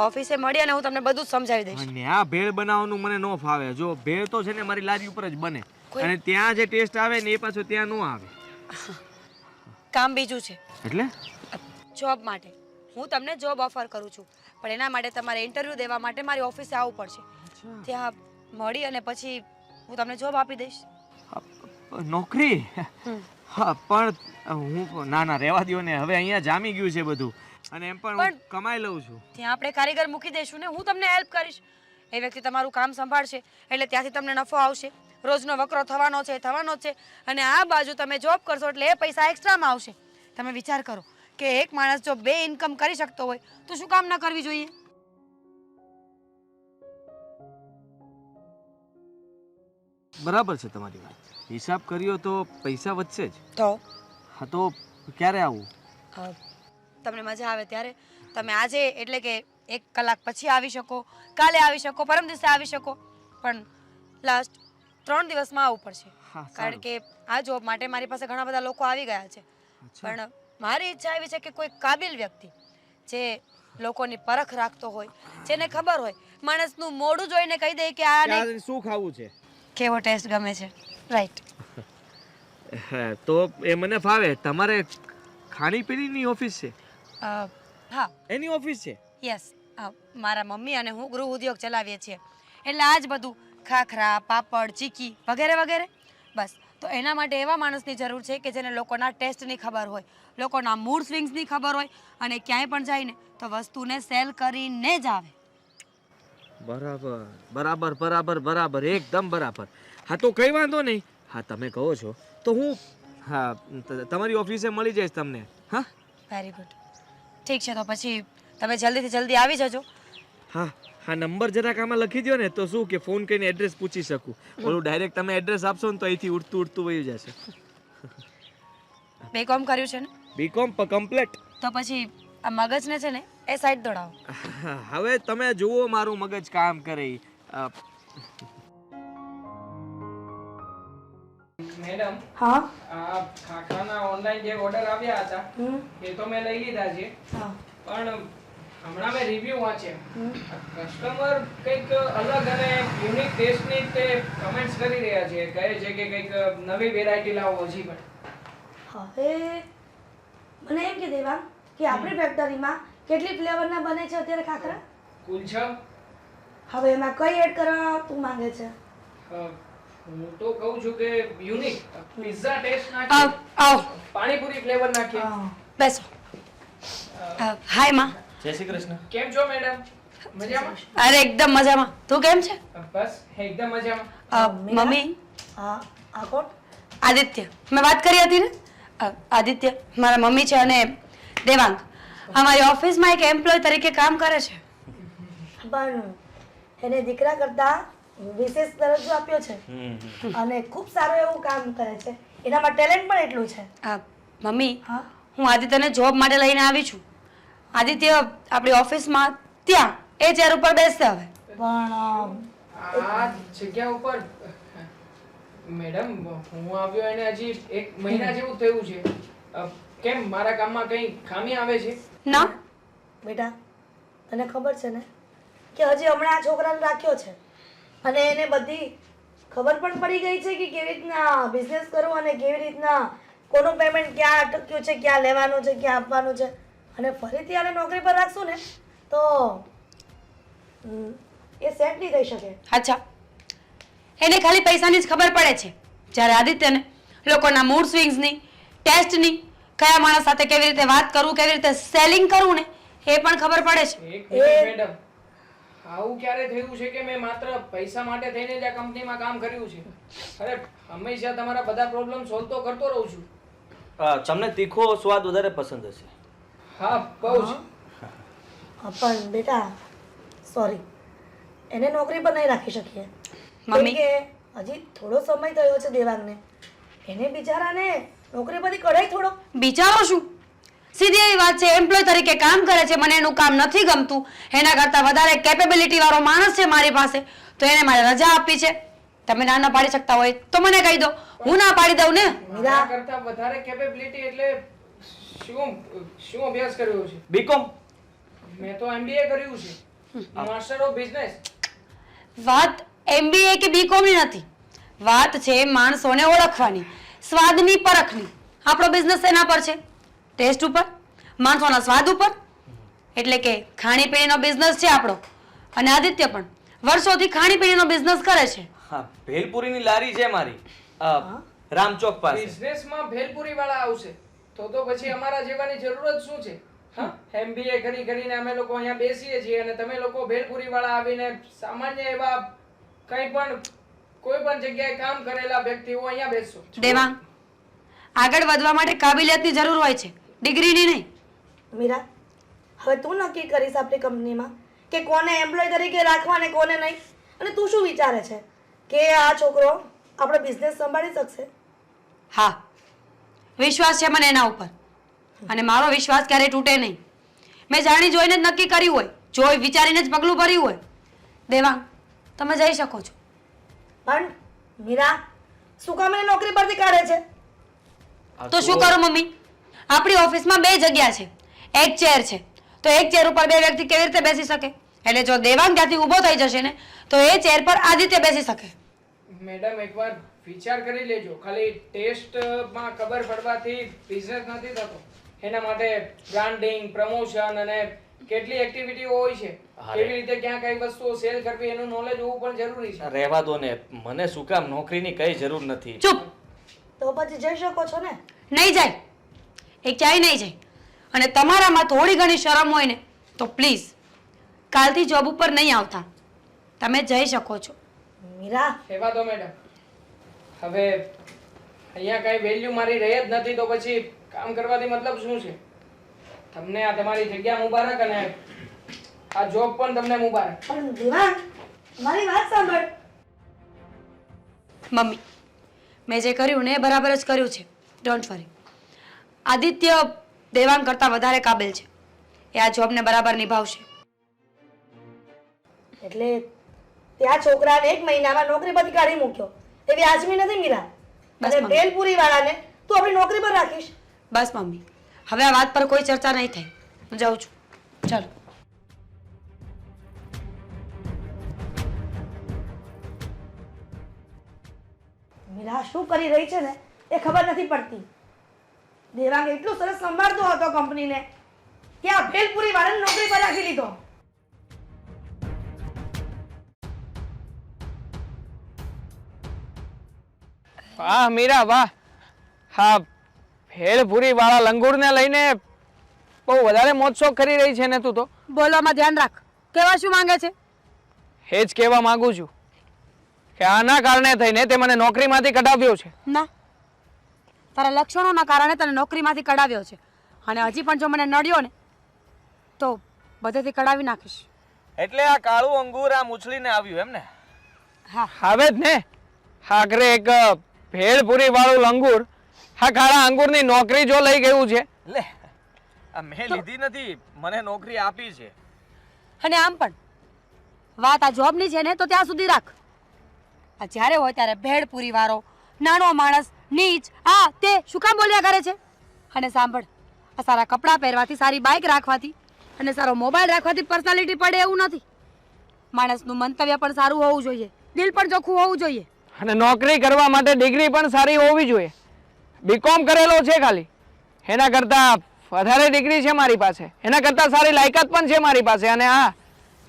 ઓફિસે મળી અને હું તમને બધું જ સમજાવી દઈશ. અને આ ભેળ બનાવવાનું મને ન ફાવે. જો ભેળ તો છે ને મારી લારી ઉપર જ બને, અને ત્યાં જે ટેસ્ટ આવે ને એ પાછો ત્યાં ન આવે. કામ બીજું છે. એટલે જોબ માટે હું તમને જોબ ઓફર કરું છું, પણ એના માટે તમારે ઇન્ટરવ્યૂ દેવા માટે મારી ઓફિસે આવવું પડશે. ત્યાં મળી અને પછી હું તમને જોબ આપી દઈશ. નોકરી? હમ. હા, પણ હું ના ના રહેવા દ્યો ને, હવે અહીંયા જામી ગયું છે બધું, અને એમ પણ હું કમાઈ લઉં છું. ત્યાં આપણે કારીગર મૂકી દઈશું ને, હું તમને હેલ્પ કરીશ. એ વ્યક્તિ તમારું કામ સંભાળશે એટલે ત્યાંથી તમને નફો આવશે. રોજનો વકરો થવાનો છે, થવાનો જ છે. અને આ બાજુ તમે જોબ કરશો એટલે એ પૈસા એક્સ્ટ્રામાં આવશે. તમે વિચાર કરો કે એક માણસ જો બે ઇન્કમ કરી શકતો હોય તો શું કામ ના કરવી જોઈએ? બરાબર છે તમારી વાત. હિસાબ કર્યો તો પૈસા વધશે જ. તો હા, તો ક્યારે આવું? તમને મજા આવે ત્યારે તમે આજે એટલે કે 1 કલાક પછી આવી શકો, કાલે આવી શકો, પરમ દિવસે આવી શકો, પણ લાસ્ટ 3 દિવસમાં આવવું પડશે. હા, કારણ કે આ જોબ માટે મારી પાસે ઘણા બધા લોકો આવી ગયા છે. પણ મારી ઈચ્છા એવી છે કે કોઈ કાબિલ વ્યક્તિ જે લોકોની પરખ રાખતો હોય, જેને ખબર હોય, માણસનું મોઢું જોઈને કહી દે કે આ નહીં, શું ખાવું છે, કેવો ટેસ્ટ ગમે છે. રાઈટ. તો એ મને ફાવે. તમારે ખાણીપીણીની ઓફિસ છે? હા, એની ઓફિસ છે? યસ. મારા મમ્મી અને હું ગૃહ ઉદ્યોગ ચલાવીએ છીએ, એટલે આ જ બધું ખાખરા, પાપડ, ચીકી વગેરે વગેરે. બસ, તો એના માટે એવા માણસની જરૂર છે કે જેને લોકોના ટેસ્ટની ખબર હોય, લોકોના મૂડ સ્વિંગ્સની ખબર હોય, અને ક્યાંય પણ જાય ને તો વસ્તુને સેલ કરીને જ આવે. બરાબર બરાબર બરાબર બરાબર, એકદમ બરાબર. હા, તો કઈ વાંધો નહીં. હા, તમે કહો છો તો હું તમારી ઓફિસે મળી જઈશ તમને. હા, વેરી ગુડ. ઠીક છે, તો પછી તમે જલ્દીથી જલ્દી આવી જજો. હા હા, નંબર જરાક આમાં લખી દો ને, તો શું કે ફોન કરીને એડ્રેસ પૂછી શકું. ઓલું ડાયરેક્ટ તમે એડ્રેસ આપશો ને તો અહીંથી ઉડતું ઉડતું વયું જશે. બીકોમ કર્યું છે ને, બીકોમ કમ્પ્લીટ. તો પછી આ મગજને છે ને એ સાઈડ દોડાવો. હવે તમે જુઓ મારું મગજ કામ કરે. મેડમ, હા. આ ખાખાના ઓનલાઈન જે ઓર્ડર આવ્યા હતા એ તો મેં લઈ લીધા છે, હા. પણ હમણાં મેં રિવ્યુ વાંચ્યા. કસ્ટમર કંઈક અલગ અને યુનિક ટેસ્ટની તે કમેન્ટ્સ કરી રહ્યા છે. કહે છે કે કંઈક નવી વેરાયટી લાવો હજી પણ. હવે મને એમ કે દેવા કે આપણી ફેક્ટરીમાં કેટલી ફ્લેવરના બને છે અત્યારે ખાખરા? કુલ 6. હવે એમાં કઈ એડ કરવા તું માંગે છે? હું તો કહું છું કે યુનિક પિઝા ટેસ્ટ આવ નાખીએ, આવ પાણીપુરી ફ્લેવર નાખીએ. બેસો હાય માં. જય શ્રી કૃષ્ણ. કેમ છો મેડમ? મજામાં? અરે એકદમ મજામાં. તું કેમ છે? બસ એકદમ મજામાં. મમ્મી હા આ કોણ? આદિત્ય મેં વાત કરી હતી ને આદિત્ય મારા મમ્મી છે અને દેવાંગ અમારી ઓફિસમાં એક એમ્પ્લોય તરીકે કામ કરે છે. પણ એને દીકરા કરતા વિશેષ દરજ્જો આપ્યો છે અને ખૂબ સારું એવું કામ કરે છે. એનામાં ટેલેન્ટ પણ એટલું છે. મમ્મી હા હું આદિત્યને જોબ માટે લઈને આવી છું. આદિત્ય આપણી ઓફિસમાં ત્યાં એ ચેર ઉપર બેસશે હવે. પણ આ જગ્યા ઉપર મેડમ હું આવ્યો એને હજી 1 મહિના જેવું થયું છે. કેમ મારા કામમાં કઈ ખામી આવે છે? ના બેટા તને ખબર છે ને કે હજી હમણાં આ છોકરાને રાખ્યો છે અને એને બધી ખબર પણ પડી ગઈ છે કે કેવી રીતના બિઝનેસ કરવો અને કેવી રીતના કોનું પેમેન્ટ ક્યાં અટક્યું છે, ક્યાં લેવાનું છે, ક્યાં આપવાનું છે. અને ફરીથી આને નોકરી પર રાખશું ને તો એ સેટ નહીં થઈ શકે. અચ્છા એને ખાલી પૈસાની જ ખબર પડે છે જ્યારે આદિત્યને લોકોના મૂડ સ્વિંગ્સની ટેસ્ટની કયા માણસ સાથે કેવી રીતે વાત કરવું કેવી રીતે સેલિંગ કરવું ને એ પણ ખબર પડે છે. એક મિનિટ મેડમ, આવું ક્યારે થયું છે કે મેં માત્ર પૈસા માટે થઈને જ આ કંપનીમાં કામ કર્યું છે? અરે હંમેશા તમારા બધા પ્રોબ્લેમ સોલ્વ તો કરતો રહું છું. તમને તીખો સ્વાદ વધારે પસંદ હશે. હા બહુ જ. પણ બેટા સોરી એને નોકરી પર નહીં રાખી શકીએ. મમ્મી. કેમ કે હજી થોડો સમય થયો છે દેવાંગને. એને બિચારાને નોકરી પરથી કઢાઈ થોડો. બિચારો શું સીધી એવી વાત છે એમ્પ્લોય તરીકે કામ કરે છે મને એનું કામ નથી ગમતું એના કરતાં વધારે કેપેબિલિટી વાળો માણસ છે મારી પાસે તો એને મારે રજા આપી છે. તમે ના પાડી શકતા હોય તો મને કહી દો હું ના પાડી દઉં ને. મારા કરતા વધારે કેપેબિલિટી એટલે શું અભ્યાસ કર્યો છે? બીકોમ. મેં તો MBA કર્યું છે, માસ્ટર ઓફ બિઝનેસ. વાત MBA કે BCom ની નથી વાત છે માણસોને ઓળખવાની સ્વાદની પરખની. આપણો બિઝનેસ એના પર છે ટેસ્ટ ઉપર માણસોના સ્વાદ ઉપર. એટલે કે ખાણીપીણીનો બિઝનેસ છે આપણો અને આદિત્ય પણ વર્ષોથી ખાણીપીણીનો બિઝનેસ કરે છે. હા ભેલપુરીની લારી છે મારી રામચોક પાસે. બિઝનેસમાં ભેલપુરી વાળા આવશે તો પછી અમારા જેવાની જરૂર જ શું છે? હા MBA કરીને અમે લોકો અહીંયા બેસીએ છીએ અને તમે લોકો ભેલપુરી વાળા આવીને સામાન્ય એવા કોઈ પણ જગ્યાએ કામ કરેલા વ્યક્તિઓ અહીંયા બેસશો. દેવાંગ આગળ વધવા માટે કાબિલિયતની જરૂર હોય છે ડિગ્રીની નહીં. મીરા હવે તું નક્કી કરીશ આપણી કંપનીમાં કે કોને એમ્પ્લોય તરીકે રાખવા અને કોને નહીં. અને તું શું વિચારે છે કે આ છોકરો આપણો બિઝનેસ સંભાળી શકશે? હા વિશ્વાસ છે મને એના ઉપર અને મારો વિશ્વાસ ક્યારેય તૂટે નહીં. મેં જાણી જોઈને જ નક્કી કર્યું હોય જોઈ વિચારીને જ પગલું ભર્યું હોય. દેવાંગ તમે જઈ શકો છો. પણ મીરા શું કામ એને નોકરી પરથી કાઢે છે? તો શું કરું મમ્મી આપણી ઓફિસમાં 2 જગ્યા છે એક ચેર છે તો એક ચેર ઉપર 2 વ્યક્તિ કેવી રીતે બેસી શકે? એટલે જો દેવાંગ ત્યાંથી ઊભો થઈ જશે ને તો એ ચેર પર આદિત્ય બેસી શકે. મેડમ એકવાર વિચાર કરી લેજો. ખાલી ટેસ્ટમાં ખબર પડવાથી બિઝનેસ નથી થતો. એના માટે બ્રાન્ડિંગ પ્રમોશન અને કેટલી એક્ટિવિટીઓ હોય છે, કેવી રીતે ક્યાં કઈ વસ્તુઓ સેલ કરવી એનું નોલેજ હોવું પણ જરૂરી છે. રહેવા દો ને મને શું કામ નોકરીની કઈ જરૂર નથી. ચૂપ. તો પછી જઈ શકો છો ને? નહીં જાય એક ચાય નહીં જાય અને તમારામાં થોડી ઘણી શરમ હોય ને તો પ્લીઝ કાલથી જોબ ઉપર નહીં આવતા. તમે જઈ શકો છો. મીરા રહેવા દો મેડમ. હવે અહીંયા કઈ વેલ્યુ મારી રહી જ નથી તો પછી કામ કરવાથી મતલબ શું છે? તમને આ તમારી જગ્યા મુબારક અને આ જોબ પણ તમને મુબારક. પણ દેવાંગ મારી વાત સાંભળ. મમ્મી મેં જે કર્યું ને એ બરાબર જ કર્યું છે ડોન્ટ વરી. આદિત્ય દેવાંગ કરતાં વધારે કાબિલ છે એ આ જોબને બરાબર નિભાવશે. એટલે ત્યાં છોકરાને 1 મહિનામાં નોકરી પરથી કાઢી મૂક્યો એ વ્યાજબી નથી મીરા. બસ અને મમ્મી. ભેલપુરી વાળાને તું આપણી નોકરી પર રાખીશ? બસ મમ્મી હવે આ વાત પર કોઈ ચર્ચા નહીં થાય હું જાઉં છું ચાલો. મીરા શું કરી રહી છે ને એ ખબર નથી પડતી. દેવાંગ એટલું સરસ સંભાળતો હતો કંપનીને કે આ ભેલપુરી વાળાને નોકરી પર રાખી લીધો. વાહ મીરા વાહ. હા, ભેળપુરી વાળા લંગૂરને લઈને બહુ વધારે મોજશોખ કરી રહી છે ને તું તો. બોલવામાં ધ્યાન રાખ. કેવા શું માંગે છે? એ જ કહેવા માંગુ છું કે આના કારણે થઈને તે મને નોકરીમાંથી કઢાવ્યો છે. ના, તારા લક્ષણોના કારણે તને નોકરીમાંથી કઢાવ્યો છે અને હજી પણ જો મને નડ્યો ને તો બધેથી કઢાવી નાખીશ. એટલે આ કાળું અંગૂર આ મૂછલીને આવ્યું એમ ને? હા, હવે જ ને આખરે એક ભેળપુરી વાળું લંગૂર આ કાળા અંગૂરની નોકરી જો લઈ ગયું છે. લે, આ મેં લીધી નથી, મને નોકરી આપી છે. અને આમ પણ વાત આ જોબની છે ને તો ત્યાં સુધી રાખ. આ જ્યારે હોય ત્યારે ભેળપુરી વાળો, નાનો માણસ, નીચ, આ તે શું કામ બોલ્યા કરે છે? અને સાંભળ, આ સારા કપડાં પહેરવાથી, સારી બાઇક રાખવાથી અને સારો મોબાઈલ રાખવાથી પર્સનાલિટી પડે એવું નથી. માણસનું મંતવ્ય પણ સારું હોવું જોઈએ, દિલ પણ ચોખ્ખું હોવું જોઈએ. અને નોકરી કરવા માટે ડિગ્રી પણ સારી હોવી જોઈએ. બીકોમ કરેલો છે ખાલી, એના કરતાં વધારે ડિગ્રી છે મારી પાસે, એના કરતાં સારી લાયકાત પણ છે મારી પાસે, અને હા,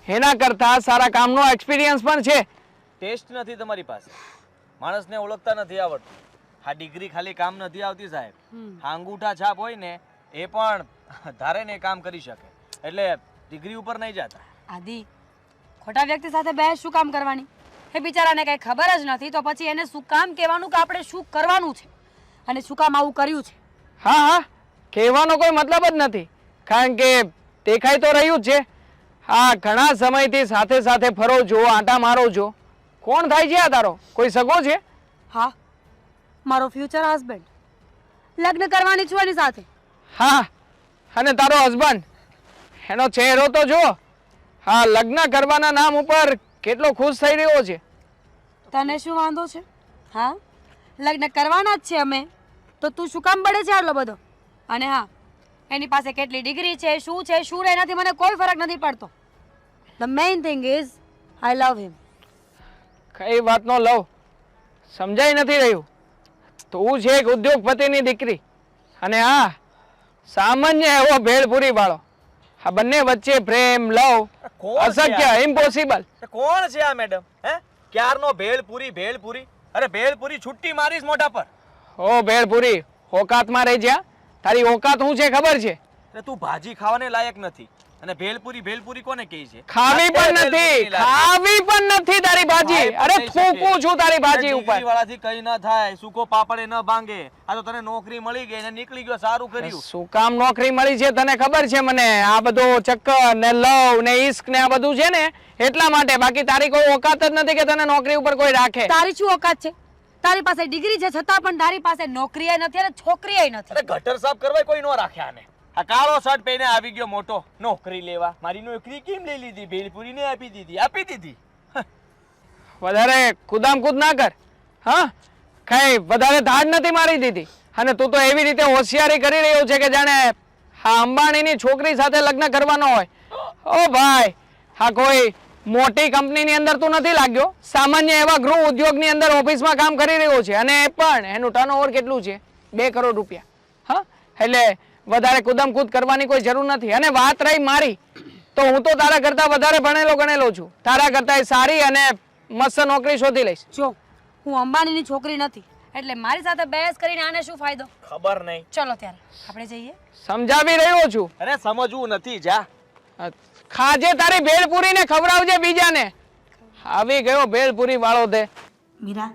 એના કરતાં સારા કામનો એક્સપિરિયન્સ પણ છે. ટેસ્ટ નથી તમારી પાસે, માણસને ઓળખતા નથી આવડતું. આ ડિગ્રી ખાલી કામ નથી આવતી સાહેબ. આ અંગૂઠા છાપ હોય ને એ પણ ધારે ને કામ કરી શકે, એટલે ડિગ્રી ઉપર નહીં જતા. આદિ, ખોટા વ્યક્તિ સાથે બહેસ શું કામ કરવાની? એ બિચારાને કંઈ ખબર જ નથી તો પછી એને શું કામ કહેવાનું કે આપણે શું કરવાનું છે અને શું કામ આવું કર્યું છે? હા હા, કહેવાનો કોઈ મતલબ જ નથી, કારણ કે દેખાઈ તો રહ્યું જ છે. હા, ઘણા સમયથી સાથે સાથે ફરો છો, આંટા મારો છો. કોણ થાય છે આ તારો? કોઈ સગો છે? હા, મારો ફ્યુચર હસબન્ડ. લગ્ન કરવાની છું એની સાથે. હા, અને તારો હસબન્ડ, એનો ચહેરો તો જો. હા, લગ્ન કરવાના નામ ઉપર કેટલો ખુશ થઈ રહ્યો છે. તને શું વાંધો છે? હા, લગ્ન કરવાના જ છે અમે, તો તું શું કામ બળે છે આટલો બધો? અને હા, એની પાસે કેટલી ડિગ્રી છે, શું છે, શું એનાથી મને કોઈ ફરક નથી પડતો. The main thing is I love him. કઈ વાતનો લવ સમજાઈ નથી રહ્યું. તું છે એક ઉદ્યોગપતિની દીકરી, અને હા, સામાન્ય એવો ભેળપુરી વાળો. આ બંને વચ્ચે પ્રેમ, લવ અશક્ય, ઇમ્પોસિબલ. કોણ છે આ મેડમ? હે, ક્યારનો ભેળપુરી ભેળપુરી? અરે ભેળપુરી છુટ્ટી મારીશ મોઢા પર. ઓ ભેળપુરી, ઓકાતમાં રહી જા. તારી ઓકાત શું છે ખબર છે? એટલે તું ભાજી ખાવાને લાયક નથી, અને ભેળપુરી ભેળપુરી કોને કહે છે? ખાવી પણ નથી, ખાવી પણ નથી તારી ભાજી. અરે થૂકું છું તારી ભાજી ઉપર. ડિગ્રી વાળાથી કઈ ન થાય, સૂકો પાપડે ન ભાંગે. આ તો તને નોકરી મળી ગઈ ને નીકળી ગયો, સારું કર્યું. શું કામ નોકરી મળી છે તને ખબર છે મને? આ બધો ચક્કર ને લવ ને ઈશ્ક ને આ બધું છે ને એટલા માટે. બાકી તારી કોઈ ઓકાત જ નથી કે તને નોકરી ઉપર કોઈ રાખે. તારી શું ઓકાત છે? તારી પાસે ડિગ્રી છે છતાં પણ તારી પાસે નોકરી નથી અને છોકરી નથી. અરે ગટર સાફ કરવા કોઈ નો રાખ્યા ને. આ કાળો શર્ટ પહેરીને આવી ગયો મોટો નોકરી લેવા. મારી નોકરી કેમ લઈ લીધી? ભેળપુરીને આપી દીધી, આપી દીધી. વધારે કુદામકૂદ ના કર. હા, કઈ વધારે ધાડ નથી મારી દીધી. અને તું તો એવી રીતે હોશિયારી કરી રહ્યો છે કે જાણે હા અંબાણીની છોકરી સાથે લગ્ન કરવાનો હોય. ઓ ભાઈ, હા કોઈ મોટી કંપનીની અંદર તું નથી લાગ્યો. સામાન્ય એવા ગૃહ ઉદ્યોગની અંદર ઓફિસમાં કામ કરી રહ્યો છે, અને એ પણ એનું ટર્નઓવર કેટલું છે? 2 કરોડ રૂપિયા. હા, એટલે વધારે કુદમકૂદ કરવાની કોઈ જરૂર નથી. અને વાત રહી મારી, તો હું તો તારા કરતા વધારે ભણેલો ગણેલો છું. તારા કરતા સારી અને મસ્ત નોકરી શોધી લઈશ. જો હું અંબાણીની છોકરી નથી, એટલે મારી સાથે બહેસ કરીને આને શું ફાયદો? ખબર નહીં. ચલો ત્યારે આપણે જઈએ. સમજાવી રહ્યો છું. અરે સમજવું નથી, જા. ખાજે તારી ભેળપુરી ને ખવડાવજે બીજાને. આવી ગયો ભેળપુરી વાળો તે. મીરા,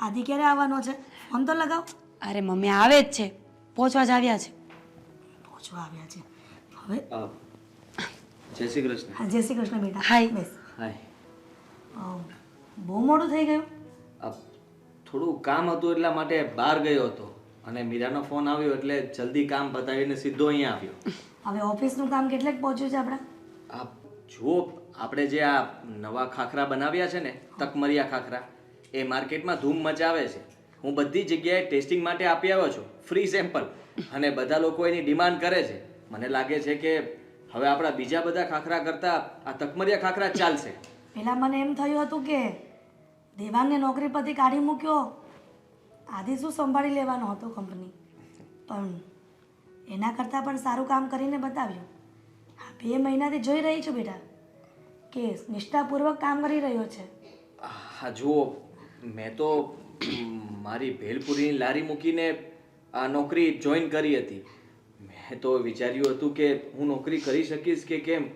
આદિ ક્યારે આવવાનો છે? ફોન તો લગાવ. અરે મમ્મી આવે જ છે, પહોંચવા જ આવ્યા છે. પહોંચવા આવ્યા છે. હવે જય શ્રી કૃષ્ણ. હા, જય શ્રી કૃષ્ણ બેટા. હાય. બેસ. હાય. બહુ મોડું થઈ ગયું. થોડું કામ હતું એટલા માટે બહાર ગયો હતો, અને મીરાનો ફોન આવ્યો એટલે જલ્દી કામ પતાવીને સીધો અહીંયા આવ્યો. હવે ઓફિસનું કામ કેટલેક પહોંચ્યું છે આપણા? જો આપણે જે આ નવા ખાખરા બનાવ્યા છે ને, તકમરિયા ખાખરા, એ માર્કેટમાં ધૂમ મચાવે છે. હું બધી જગ્યાએ ટેસ્ટિંગ માટે આપી આવ્યો છું, ફ્રી સેમ્પલ, અને બધા લોકો એની ડિમાન્ડ કરે છે. મને લાગે છે કે હવે આપણા બીજા બધા ખાખરા કરતાં આ તકમરિયા ખાખરા ચાલશે. પહેલાં મને એમ થયું હતું કે દેવાંગને નોકરી પરથી કાઢી મૂક્યો આદિ શું સંભાળી લેવાનો હતો કંપની, પણ એના કરતાં પણ સારું કામ કરીને બતાવ્યું. હા, 2 મહિનાથી જોઈ રહી છું બેટા કે નિષ્ઠાપૂર્વક કામ કરી રહ્યો છે. હા જુઓ, મેં તો મારી ભેલપુરીની લારી મૂકીને આ નોકરી જોઈન કરી હતી. મેં તો વિચાર્યું હતું કે હું નોકરી કરી શકીશ કે કેમ,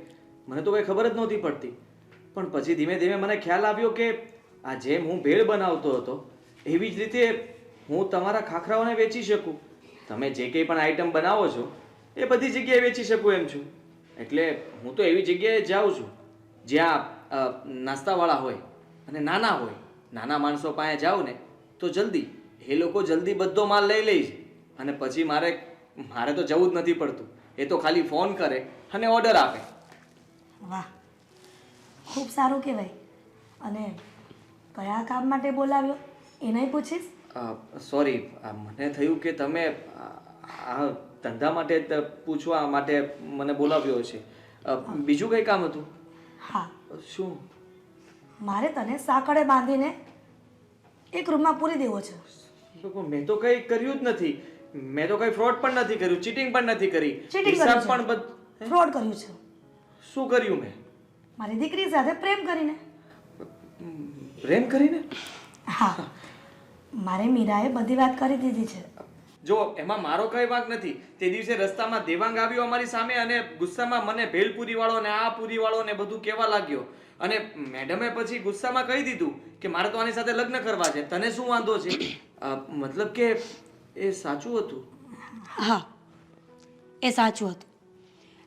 મને તો કંઈ ખબર જ નહોતી પડતી. પણ પછી ધીમે ધીમે મને ખ્યાલ આવ્યો કે આ જેમ હું ભેળ બનાવતો હતો એવી જ રીતે હું તમારા ખાખરાઓને વેચી શકું. તમે જે કંઈ પણ આઈટમ બનાવો છો એ બધી જગ્યાએ વેચી શકું એમ છું. એટલે હું તો એવી જગ્યાએ જાઉં છું જ્યાં નાસ્તાવાળા હોય અને નાના હોય. નાના માણસો પાસે જાઉં ને તો જલ્દી એ લોકો જલ્દી બધો માલ લઈ લે છે અને પછી મારે તો જવું જ નથી પડતું. એ તો ખાલી ફોન કરે અને ઓર્ડર આપે. વાહ, ખૂબ સારું કહેવાય. અને કયા કામ માટે બોલાવ્યો એ નહીં પૂછીશ? સોરી, મને થયું કે તમે આ ધંધા માટે જ પૂછવા માટે મને બોલાવ્યો છે. બીજું કંઈ કામ હતું? હા, શું? મારે તને સાંકળે બાંધીને એક રૂમમાં પૂરી દેવો છે. મેં તો કંઈ કર્યું જ નથી. મેં તો કંઈ ફ્રોડ પણ નથી કર્યું, ચીટિંગ પણ નથી કરી. ચીટિંગ હિસાબ કર્યું પણ છે, ફ્રોડ કર્યું છે. શું કર્યું મેં? મારી દીકરી સાથે પ્રેમ કરીને. પ્રેમ કરીને? હા, મારે મીરાએ બધી વાત કરી દીધી છે. જો એમાં મારો કઈ વાંક નથી. તે દિવસે રસ્તામાં દેવાંગ આવ્યો અમારી સામે અને ગુસ્સામાં મને ભેલપુરી વાળો ને આ પૂરી વાળો ને બધું કહેવા લાગ્યો. અને મેડમે પછી ગુસ્સામાં કહી દીધું કે મારે તો આની સાથે લગ્ન કરવા છે, તને શું વાંધો છે? મતલબ કે એ સાચું હતું? હા, એ સાચું હતું.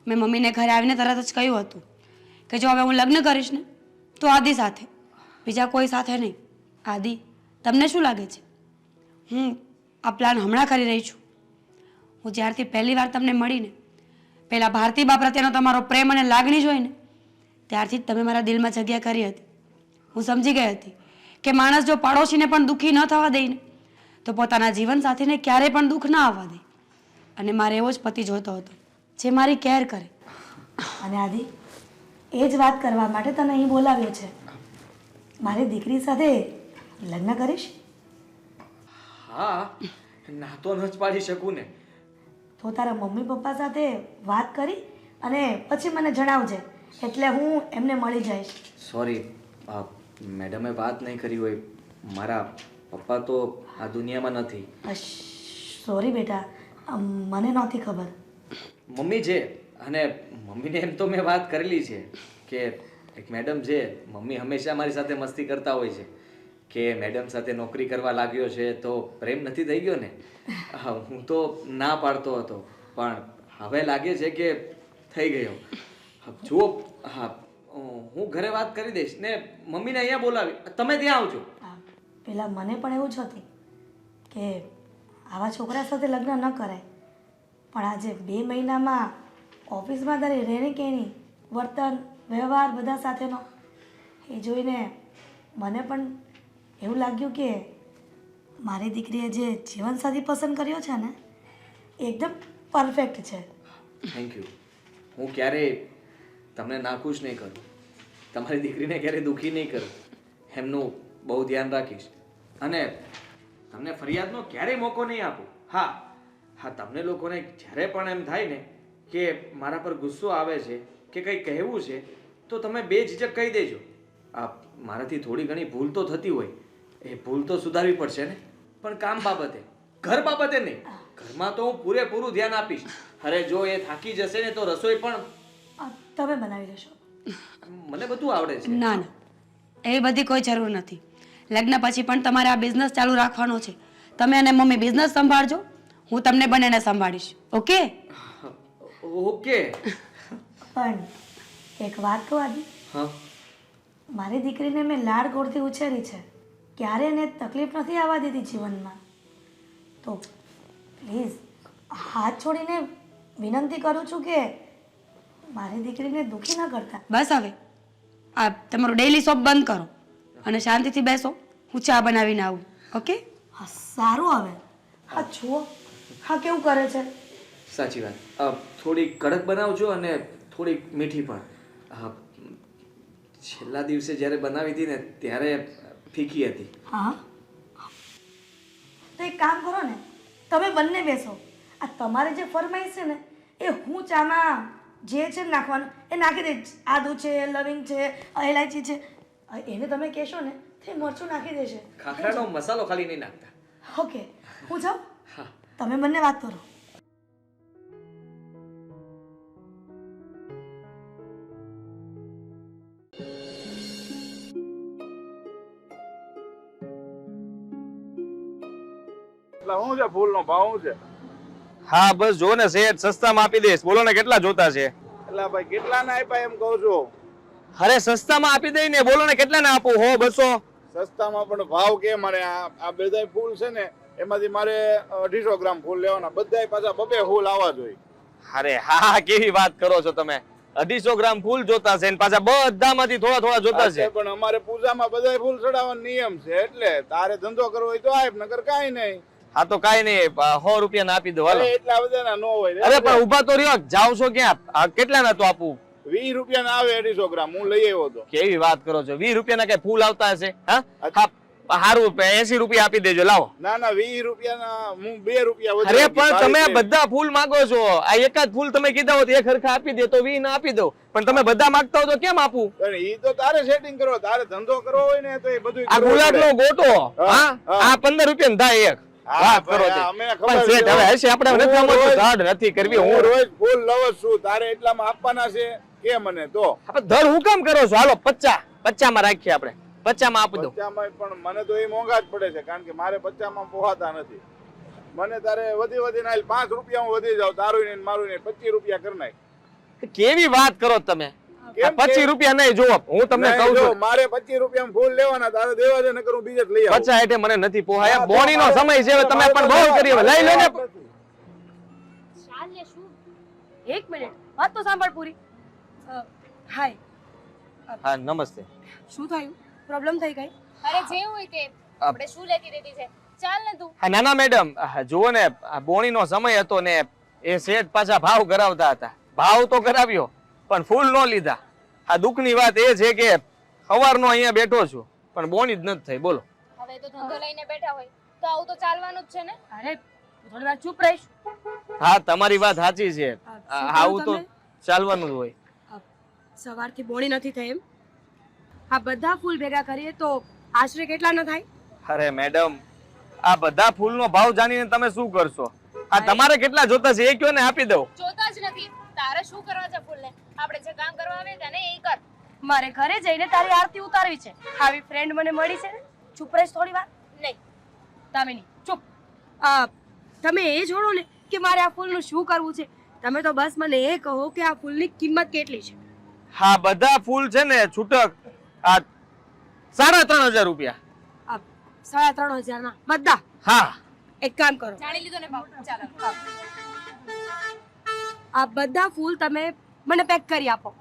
મેં મમ્મીને ઘરે આવીને તરત જ કહ્યું હતું કે જો હવે હું લગ્ન કરીશ ને તો આદિ સાથે, બીજા કોઈ સાથે નહીં. આદિ, તમને શું લાગે છે હું આ પ્લાન હમણાં કરી રહી છું? હું જ્યારથી પહેલી વાર તમને મળીને પહેલાં ભારતીબા પ્રત્યેનો તમારો પ્રેમ અને લાગણી જોઈને ત્યારથી જ તમે મારા દિલમાં જગ્યા કરી હતી. હું સમજી ગઈ હતી કે માણસ જો પાડોશીને પણ દુઃખી ન થવા દે ને તો પોતાના જીવનસાથીને ક્યારેય પણ દુઃખ ના આવવા દે. અને મારે એવો જ પતિ જોઈતો હતો જે મારી કેર કરે. અને આદિ, એ જ વાત કરવા માટે તને અહીં બોલાવ્યો છે. મારી દીકરી સાથે લગ્ન કરીશ? હા, ના તો ન જ પાડી શકું ને. તો તારા મમ્મી પપ્પા સાથે વાત કરી અને પછી મને જણાવજે, એટલે હું એમને મળી જઈશ. સોરી, મેડમે વાત નહીં કરી હોય. મારા પપ્પા તો આ દુનિયામાં નથી. સોરી બેટા, મને નહોતી ખબર. મમ્મી છે, અને મમ્મીને એમ તો મેં વાત કરેલી છે કે એક મેડમ છે. મમ્મી હંમેશા મારી સાથે મસ્તી કરતા હોય છે કે મેડમ સાથે નોકરી કરવા લાગ્યો છે તો પ્રેમ નથી થઈ ગયો ને. હું તો ના પાડતો હતો, પણ હવે લાગે છે કે થઈ ગયો. જુઓ, હા, હું ઘરે વાત કરી દઈશ ને મમ્મીને અહીંયા બોલાવી, તમે ત્યાં આવજો. પેલા મને પણ એવું જ હતું કે આવા છોકરા સાથે લગ્ન ન કરાય, પણ આજે 2 મહિનામાં ઓફિસમાં તારી રહેણી કહેણી, વર્તન વ્યવહાર બધા સાથેનો એ જોઈને મને પણ એવું લાગ્યું કે મારી દીકરીએ જે જીવનસાથી પસંદ કર્યો છે ને એકદમ પરફેક્ટ છે. Thank you. હું ક્યારેય તમને નાખુશ નહીં કરું, તમારી દીકરીને ક્યારેય દુઃખી નહીં કરું. એમનું બહુ ધ્યાન રાખીશ અને તમને ફરિયાદનો ક્યારેય મોકો નહીં આપું. હા, તમને લોકોને જ્યારે પણ એમ થાય ને કે મારા પર ગુસ્સો આવે છે કે કંઈ કહેવું છે તો તમે બેઝિઝક કહી દેજો. મારાથી થોડી ઘણી ભૂલ તો થતી હોય, એ ભૂલ તો સુધારવી પડશે ને, પણ કામ બાબતે, ઘર બાબતે નહીં. ઘરમાં તો હું પૂરેપૂરું ધ્યાન આપીશ. અરે જો એ થાકી જશે ને તો રસોઈ પણ તમે બનાવી લેશો. મને બધું આવડે છે. ના ના, એવી બધી કોઈ જરૂર નથી. લગ્ન પછી પણ તમારે આ બિઝનેસ ચાલુ રાખવાનો છે. તમે અને મમ્મી બિઝનેસ સંભાળજો, હું તમને બંનેને સંભાળીશ. ઓકે? ઓકે. પણ એક વાત કહું આદિ, હા, મારી દીકરીને મેં લાડ ગોળથી ઉછેરી છે, ક્યારે એને તકલીફ નથી આવવા દીધી જીવનમાં. તો પ્લીઝ હાથ છોડીને વિનંતી કરું છું કે મારી દીકરીને દુઃખી ન કરતા. બસ હવે આ તમારું ડેઈલી શોપ બંધ કરો અને શાંતિથી બેસો. હું ચા બનાવીને આવું. ઓકે? હા, સારું. હવે હા જુઓ, હા કેવું કરે છે. સાચી વાત. થોડી કડક બનાવજો અને થોડી મીઠી પણ. છેલ્લા દિવસે જ્યારે બનાવી હતી ને ત્યારે ફીકી હતી. હા, તો એક કામ કરો ને, તમે બંને બેસો. આ તમારે જે ફરમાઈશ છે ને એ હું ચામાં જે છે ને નાખવાનું એ નાખી દઈશ. આદુ છે, લવિંગ છે, ઇલાયચી છે, એને તમે કહેશો ને તે મરચું નાખી દેશે. ખાખરાનો મસાલો ખાલી નહીં નાખતા. ઓકે, હું જાઉં? તમે બંને વાત કરો. એટલે શું છે ફૂલનો ભાવ શું છે? હા બસ જો ને શેઠ સસ્તામાં આપી દઈશ. બોલો ને કેટલા જોતા છે? એટલે ભાઈ કેટલા ના આપ્યા એમ કહું છું. અરે સસ્તામાં આપી દઈ ને. બોલો ને કેટલા ને આપું? 100 200? સસ્તામાં પણ ભાવ કે મારે આ બધાય ફૂલ છે ને એમાંથી મારે 250 ગ્રામ ફૂલ લેવાના. બધાય પાછા બબે ફૂલ આવવા જોઈએ. અરે હા કેવી વાત કરો છો તમે? 250 ગ્રામ ફૂલ જોતા છે ને પાછા બધામાંથી થોડા થોડા જોતા છે. પણ અમારે પૂજામાં બધાય ફૂલ ચડાવવાનો નિયમ છે. એટલે તારે ધંધો કરવો હોય તો આપ, નકર કાંઈ નહીં. હા તો કાઈ નહીં, 100 રૂપિયા ના આપી દો હાલો. એટલા બધા ના ન હોય. અરે પણ ઉભા તો રહ્યો, જાવ છો ક્યાં? કેટલા ના તો આપું? 20 રૂપિયા ના આવે 250 ગ્રામ. હું લઈ આવ્યો હતો. કેવી વાત કરો છો? 20 રૂપિયા ના કઈ ફૂલ આવતા હશે? હા સારું 80 રૂપિયા આપી દેજો. લાવો. ના ના 20 રૂપિયા ના હું 2 રૂપિયા વધુ અરે આપી. પણ તમે બધા ફૂલ માંગો છો. આ એકાદ ફૂલ તમે કીધા હોત એક હરખા આપી દે તો 20 ના આપી દો. પણ તમે બધા માંગતા હો તો કેમ આપું? પણ ઈ તો તારે સેટિંગ કરો. તારે ધંધો કરવો હોય ને તો એ બધું આ ગુલાબ નો ગોટો હા આ 15 રૂપિયા થાય એક. વાત કરો તે. પણ શેઠ હવે હશે આપણે નથી સમજવું, ઝાડ નથી કરવી. હું હું રોજ ફૂલ લઉં જ છું. તારે એટલામાં આપવાના છે કે મને તો આપણે દર હું કામ કરો છો? હાલો 50 માં રાખીએ આપણે. 50 માં આપી દો. બચ્ચામાં પણ મને તો એ મોંઘા જ પડે છે. કારણ કે મારે બચ્ચામાં પોહાતા નથી. મને તારે વધીને હાલ 5 રૂપિયા હું વધી જાઉં. તારું ને મારું ને 25 રૂપિયા કરી નાખ. કેવી વાત કરો તમે? કેમ 25 રૂપિયા નહીં જો હું તમને નહીં, કહું જો છું. મારે 25 રૂપિયામાં ફૂલ લેવાના. તારે દેવા છે નકર હું બીજે જ લઈ આવું. 50 હેઠે મને નથી પોહાય. બોણી નો સમય છે હવે. તમે પણ બહુ કરી હવે. લઈ લો ને. એક મિનિટ, વાત તો સાંભળ પૂરી. હાય, હા નમસ્તે. શું થયું? પ્રોબ્લેમ થઈ ગઈ? અરે જે હોય તે આપણે શું લેતી દેતી છે? ચાલ ને તું. હા ના મેડમ જુઓ ને બોણી નો સમય હતો ને એ શેઠ પાછા ભાવ કરાવતા હતા. ભાવ તો કરાવ્યો પણ ફૂલ નો લીધા. આ દુઃખની વાત એ છે કે સવારનો અહીંયા બેઠો છું પણ બોણી જ નથી થઈ. બોલો. હવે તો ધંધો લઈને બેઠા હોય તો આવું તો ચાલવાનું જ છે ને. અરે થોડી વાર ચૂપ રહીશ. હા તમારી વાત સાચી છે. શું આવું તો તમે? ચાલવાનું જ હોય. સવારથી બોણી નથી થઈ એમ? આ બધા ફૂલ ભેગા કરીએ તો આશરે કેટલા ન થાય? અરે મેડમ આ બધા ફૂલનો ભાવ જાણીને તમે શું કરશો? આ તમારે કેટલા જોતા છે એ કયો ને આપી દઉં. જોતા જ નથી. તારે શું કરવા છે ફૂલને? આપણે જે કામ કરવા આવે તેને એ કર. મારે ઘરે જઈને તારી આરતી ઉતારવી છે. આવી ફ્રેન્ડ મને મળી છે ને. ચૂપ રહીશ થોડી વાર. નહીં. તમે નહીં ચૂપ. તમે એ જોડો ને કે મારે આ ફૂલનું શું કરવું છે. તમે તો બસ મને એ કહો કે આ ફૂલની કિંમત કેટલી છે. હા બધા ફૂલ છે ને છૂટક આ 3500 રૂપિયા. 3500 ના બધા? હા એક કામ કરો, જાણી લીધો ને ભાવ. ચાલો. આ બધા ફૂલ તમે મને પેક કરી આપો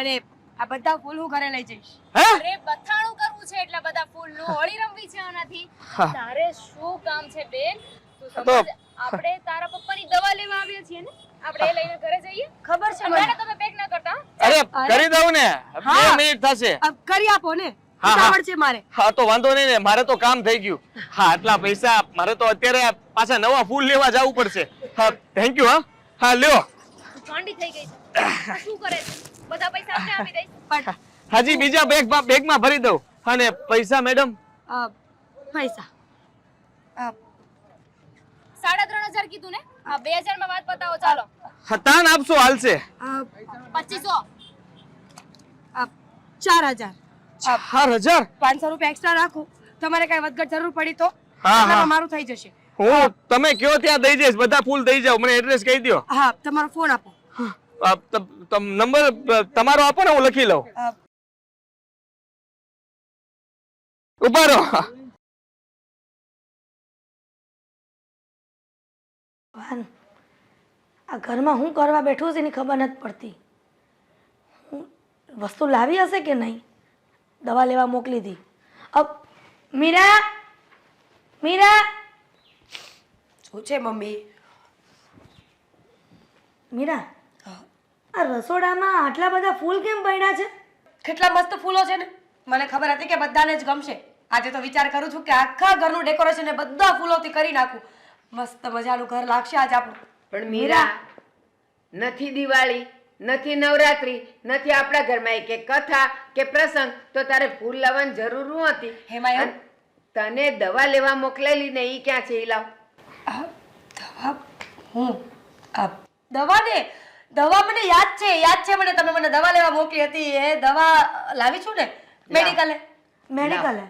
અને આ બધા ફૂલ હું ઘરે લઈ જઈશ. હે અરે બથાણું કરવું છે એટલે બધા ફૂલનું હોળી રમવી છે આનાથી. તારે શું કામ છે બેન? તું સમજ. આપણે તારા પપ્પાની દવા લેવા આવ્યા છીએ ને. આપણે એ લઈને ઘરે જઈએ. ખબર છે મને મને. તમે પેક ના કરતા. અરે કરી દઉં ને 2 મિનિટ થશે. કરી આપો ને. હા, હા. ઉતાવળ છે મારે. હા તો વાંધો નહીં ને મારે તો કામ થઈ ગયું. હા આટલા પૈસા મારે તો અત્યારે પાછા નવા ફૂલ લેવા જવું પડશે. હા થેન્ક યુ. હા લ્યો. ગાંડી થઈ ગઈ છે. આ શું કરે છે? બધા પૈસા આપણે આપી દઈશ. પણ હજી બીજા બેગમાં ભરી દઉં. અને પૈસા મેડમ? પૈસા 3500 કીધું ને. આ 2000 માં વાત પતાવો. ચાલો. હા તાન આપશો હાલશે. 2500. 4000. 4000? 500 રૂપિયા એક્સ્ટ્રા રાખો. તમારે કઈ વધઘટ જરૂર પડી તો હા. એટલામાં મારું થઈ જશે. હું તમે કયો ત્યાં દઈ જઈશ. બધા ફૂલ દઈ જાવ. મને એડ્રેસ કહી દો. હા, તમારો ફોન આપો. નંબર તમારો આપો ને હું લખી લઉં. ઉભા રહો. વાન, આ ઘરમાં હું કરવા બેઠું છે એની ખબર નથી પડતી. હું વસ્તુ લાવી હશે કે નહીં? દવા લેવા મોકલી હતી. મીરા, મીરા. શું છે મમ્મી? મીરા, આ રસોડામાં આટલા બધા ફૂલ કેમ પડ્યા છે? કેટલા મસ્ત ફૂલો છે ને. મને ખબર હતી કે બધાને જ ગમશે. આજે તો વિચાર કરું છું કે આખા ઘરનું ડેકોરેશન બધા ફૂલોથી કરી નાખું. મસ્ત મજાનું ઘર લાગશે આજે આપણું. પણ મીરા, નથી દિવાળી, નથી નવરાત્રી, નથી આપણા ઘરમાં એક કથા કે પ્રસંગ, તો તારે ફૂલ લાવવાની જરૂર ન હતી. હેમાયત. અને તને દવા લેવા મોકલેલી ને ઈ ક્યાં છે? ઈ લાવ. દવા ને દવા મને યાદ છે મને તમે મને દવા લેવા મોકલી હતી. એ દવા લાવી છું ને મેડિકલે. મેડિકલે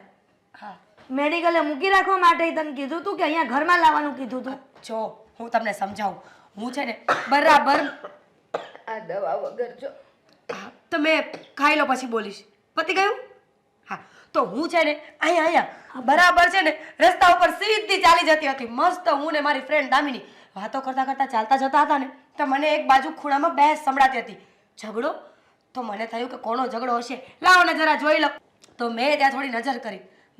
હા મેડિકલે મૂકી રાખવા માટે તને કીધું તું કે અહીંયા ઘરમાં લાવવાનું કીધું તું? જો હું તમને સમજાવું. હું છે ને બરાબર આ દવા વગર જો તમે ખાઈ લો પછી બોલીશ. પતી ગયું? હા તો હું છે ને અહીંયા બરાબર છે ને રસ્તા ઉપર સીધી ચાલી જતી હતી મસ્ત. હું ને મારી ફ્રેન્ડ દામિની વાતો કરતા કરતા ચાલતા જતા હતા ને તો મને એક બાજુ ખૂણામાં બહેસ સંભળાતી હતી. ઝઘડો. તો મને થયું કે કોનો ઝઘડો હશે, લાવો ને જરા જોઈ લો. તો મેં ત્યાં થોડી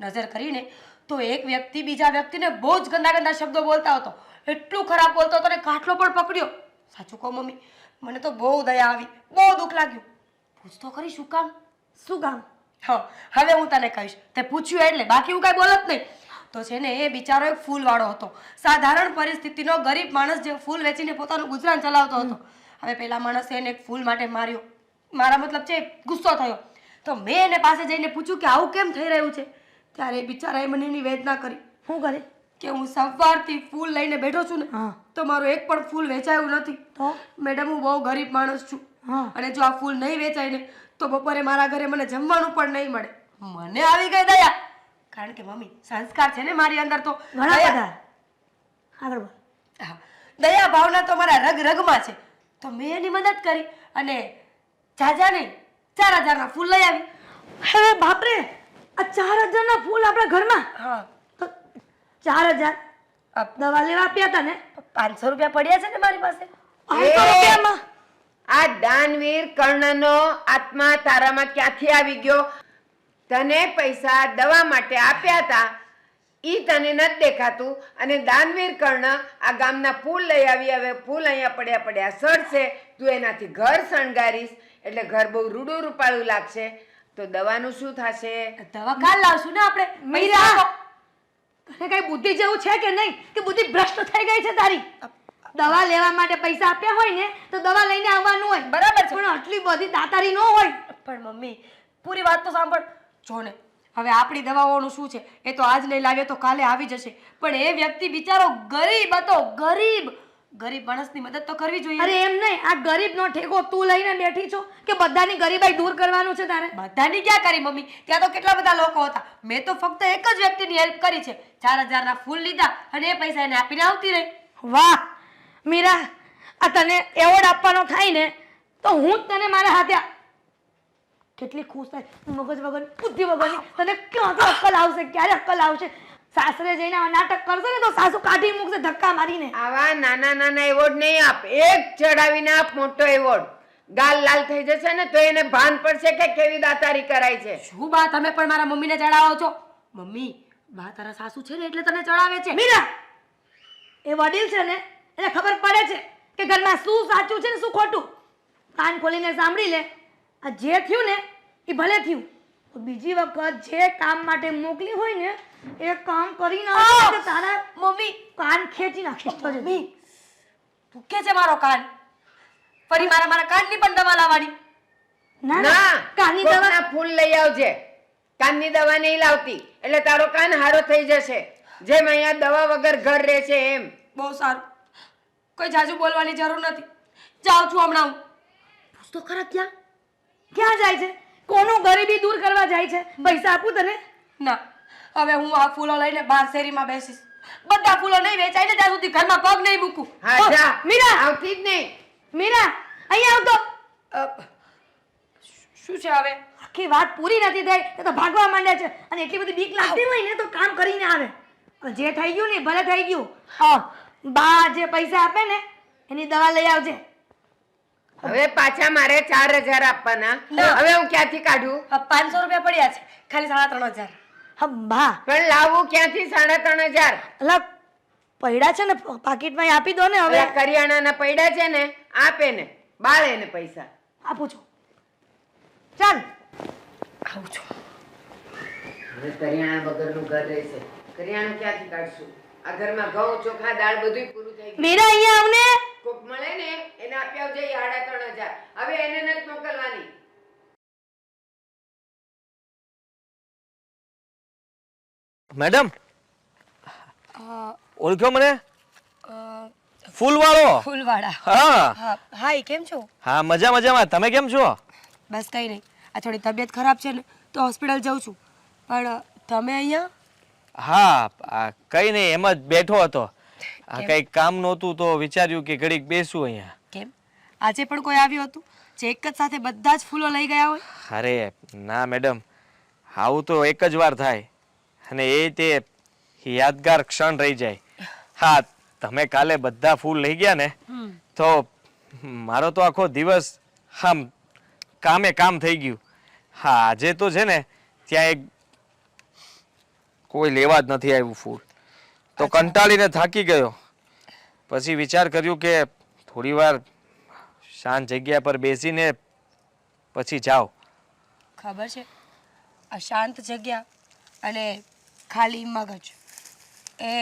નજર કરીને તો એક વ્યક્તિ બીજા વ્યક્તિને બહુ જ ગંદા ગંદા શબ્દો બોલતા હતો. એટલું ખરાબ બોલતો હતો ને કાટલો પણ પકડ્યો. સાચું કહું મમ્મી, મને તો બહુ દયા આવી, બહુ દુઃખ લાગ્યું. પૂછતો ખરી શું કામ? શું કામ? હા હવે હું તને કહીશ. તે પૂછ્યું એટલે, બાકી હું કાંઈ બોલત નહીં. તો છે ને એ બિચારો એક ફૂલવાળો હતો. સાધારણ પરિસ્થિતિનો ગરીબ માણસ જે ફૂલ વેચીને પોતાનું ગુજરાન ચલાવતો હતો. હવે પેલા માણસે એને એક ફૂલ માટે માર્યો. મારા મતલબ છે ગુસ્સો થયો. તો મેં એને પાસે જઈને પૂછ્યું કે આવું કેમ થઈ રહ્યું છે? ત્યારે એ બિચારાએ મને એની વેદના કરી. શું કરે? કે હું સવારથી ફૂલ લઈને બેઠો છું ને તો મારું એક પણ ફૂલ વેચાયું નથી. તો મેડમ હું બહુ ગરીબ માણસ છું અને જો આ ફૂલ નહીં વેચાય ને તો બપોરે મારા ઘરે મને જમવાનું પણ નહીં મળે. મને આવી ગઈ દયા. કારણ કે મમ્મી સંસ્કાર છે ને મારી અંદર તો ઘણા બધા. આગળ બોલ. હા, દયા ભાવના તો મારા રગ રગમાં છે. તો મેં એની મદદ કરી અને જાજા નહીં 4000ના ફૂલ લઈ આવી. હવે બાપરે, આ 4000ના ફૂલ આપણા ઘરમાં? હા તો 4000 દવા લેવા આપ્યા હતા ને? 500 રૂપિયા પડ્યા છે ને મારી પાસે. 500 રૂપિયામાં આ દાનવીર કર્ણનો આત્મા તારામાં ક્યાંથી આવી ગયો? તને પૈસા દવા માટે આપ્યા હતા, ઈ તને નથી દેખાતું. અને દાનવીર કર્ણ આ ગામના ફૂલ લઈ આવી. હવે ફૂલ અહીંયા પડ્યા પડ્યા સડશે, તું એનાથી ઘર શણગારીશ એટલે ઘર બહુ રૂડું રૂપાળું લાગશે. તો દવાનું શું થશે? દવા કાલ લાવશું ને આપણે. મીરા, તને કઈ બુદ્ધિ જેવું છે કે નહીં? કે બુદ્ધિ ભ્રષ્ટ થઈ ગઈ છે તારી? દવા લેવા માટે પૈસા આપ્યા હોય ને તો દવા લઈને આવવાનું હોય, બરાબર છે. પણ આટલી બધી દાતારી ન હોય. પણ મમ્મી પૂરી વાત તો સાંભળ. જો ને હવે આપણી દવાઓનું શું છે, એ તો આજ નહીં લાગે તો કાલે આવી જશે. પણ એ વ્યક્તિ બિચારો ગરીબ હતો. ગરીબ માણસની મદદ તો કરવી જોઈએ. અરે એમ નહીં, આ ગરીબનો ઠેકો તું લઈને બેઠી છો કે બધાની ગરીબાઈ દૂર કરવાનું છે તારે? બધાની ક્યાં કરી મમ્મી? ત્યાં તો કેટલા બધા લોકો હતા. મેં તો ફક્ત એક જ વ્યક્તિની હેલ્પ કરી છે. 4000ના ફૂલ લીધા અને એ પૈસા એને આપીને આવતી રહી. વાહ મીરા, આ તને એવોર્ડ આપવાનો થાય ને તો હું જ તને મારા હાથે કેટલી ખુશ થાય. મગજ વગરની, બુદ્ધિ વગરની, તને ક્યાંથી અક્કલ આવશે? ક્યારે અક્કલ આવશે? સાસરે જઈને આ નાટક કરશે ને તો સાસુ કાઢી મૂકશે ધક્કા મારીને. આવા નાના નાના એવોર્ડ નહીં આપ, એક ચડાવીને આપ મોટો એવોર્ડ. ગાલ લાલ થઈ જશે ને તો એને ભાન પડશે કે કેવી દાતારી કરાય છે. શું બા, તમે પણ મારા મમ્મીને ચડાવો છો? મમ્મી બા તારા સાસુ છે ને એટલે તને ચડાવે છે. મીરા, એ વડીલ છે ને એને ખબર પડે છે કે ઘરમાં શું સાચું છે ને શું ખોટું. કાન ખોલીને સાંભળી લે. આ જે થયું ને એ ભલે થયું, તો બીજી વખત જે કામ માટે મોકલી હોય ને એ કામ કરી નાખે તો તારા મમ્મી કાન ખેંચી નાખીશ. તો મમ્મી દુખે છે મારો કાન. ફરી મારા કાનની પણ દવા લાવવાની. ના ના, કાનની દવા કોકના ફૂલ લઈ આવજે. કાનની દવા નહીં લાવતી એટલે તારો કાન હારો થઈ જશે. જેમ અહીંયા દવા વગર ઘર રહે છે એમ. બહુ સારું, કોઈ જાજુ બોલવાની જરૂર નથી. જાઉં છું હમણાં હું. પૂછતો ખરા ક્યાં ક્યાં જાય છે? કોનું ગરીબી દૂર કરવા જાય છે? પૈસા આપું તને? ના, હવે હું આ ફૂલો લઈને બહાર શેરીમાં બેસીશ. બધા ફૂલો નહીં વેચાય ને ત્યાં સુધી ઘરમાં પગ નહીં મૂકું. હા જા. મીરા! આવતી જ નહીં. મીરા, અહીંયા આવતો. શું છે હવે? આખી વાત પૂરી નથી થઈ એ તો ભાગવા માંડ્યા છે. અને એટલી બધી બીક લાગતી હોય ને તો કામ કરીને આવે. જે થઈ ગયું ને ભલે થઈ ગયું. બા જે પૈસા આપે ને એની દવા લઈ આવજે. હવે પાછા મારે 4000 આપવાના. હવે હું ક્યાંથી કાઢું? 500 રૂપિયા પડ્યા છે, ખાલી 3500. હા બા, પણ લાવું ક્યાંથી 3500? અલા પૈડા છે ને પાકીટમાં આપી દો ને. હવે હવે કરિયાણાના પૈડા છે ને આપે ને બાળે ને પૈસા આપું છું. ચાલ આવું છું. હવે કરિયાણા વગરનું ઘર રહેશે. કરિયાણું ક્યાંથી કાઢશું? આ ઘરમાં ઘઉં ચોખા દાળ બધું પૂરું થઈ ગયું. મીરા અહીંયા આવને. કોક મળે ને એને આપી આવજે 3,500. હવે એને નથી મોકલવાની. મેડમ ઓળખ્યો મને? ફૂલવાળો? ફૂલવાળા. હા હાય, કેમ છો? હા, મજામાં. તમે કેમ છો? બસ કંઈ નહીં, આ થોડી તબિયત ખરાબ છે ને તો હોસ્પિટલ જાઉં છું. પણ તમે અહીંયા? હા, કઈ નહીં, એમ જ બેઠો હતો. કંઈક કામ નહોતું તો વિચાર્યું કે ઘડીક બેસું અહીંયા. કેમ આજે પણ કોઈ આવ્યું હતું જે એક જ સાથે બધા જ ફૂલો લઈ ગયા હોય? અરે ના મેડમ, આવું તો એક જ વાર થાય અને એ તે યાદગાર ક્ષણ રહી જાય. હા, તમે કાલે બધા ફૂલ લઈ ગયા ને તો મારો તો આખો દિવસ આમ કામ થઈ ગયું. હા, આજે તો છે ને ત્યાં એક કોઈ લેવા જ નથી આવ્યું ફૂલ તો કંટાળીને થાકી ગયો. પછી વિચાર કર્યું કે થોડી વાર શાંત જગ્યા પર બેસીને પછી જાઓ. ખબર છે, આ શાંત જગ્યા અને ખાલી મગજ એ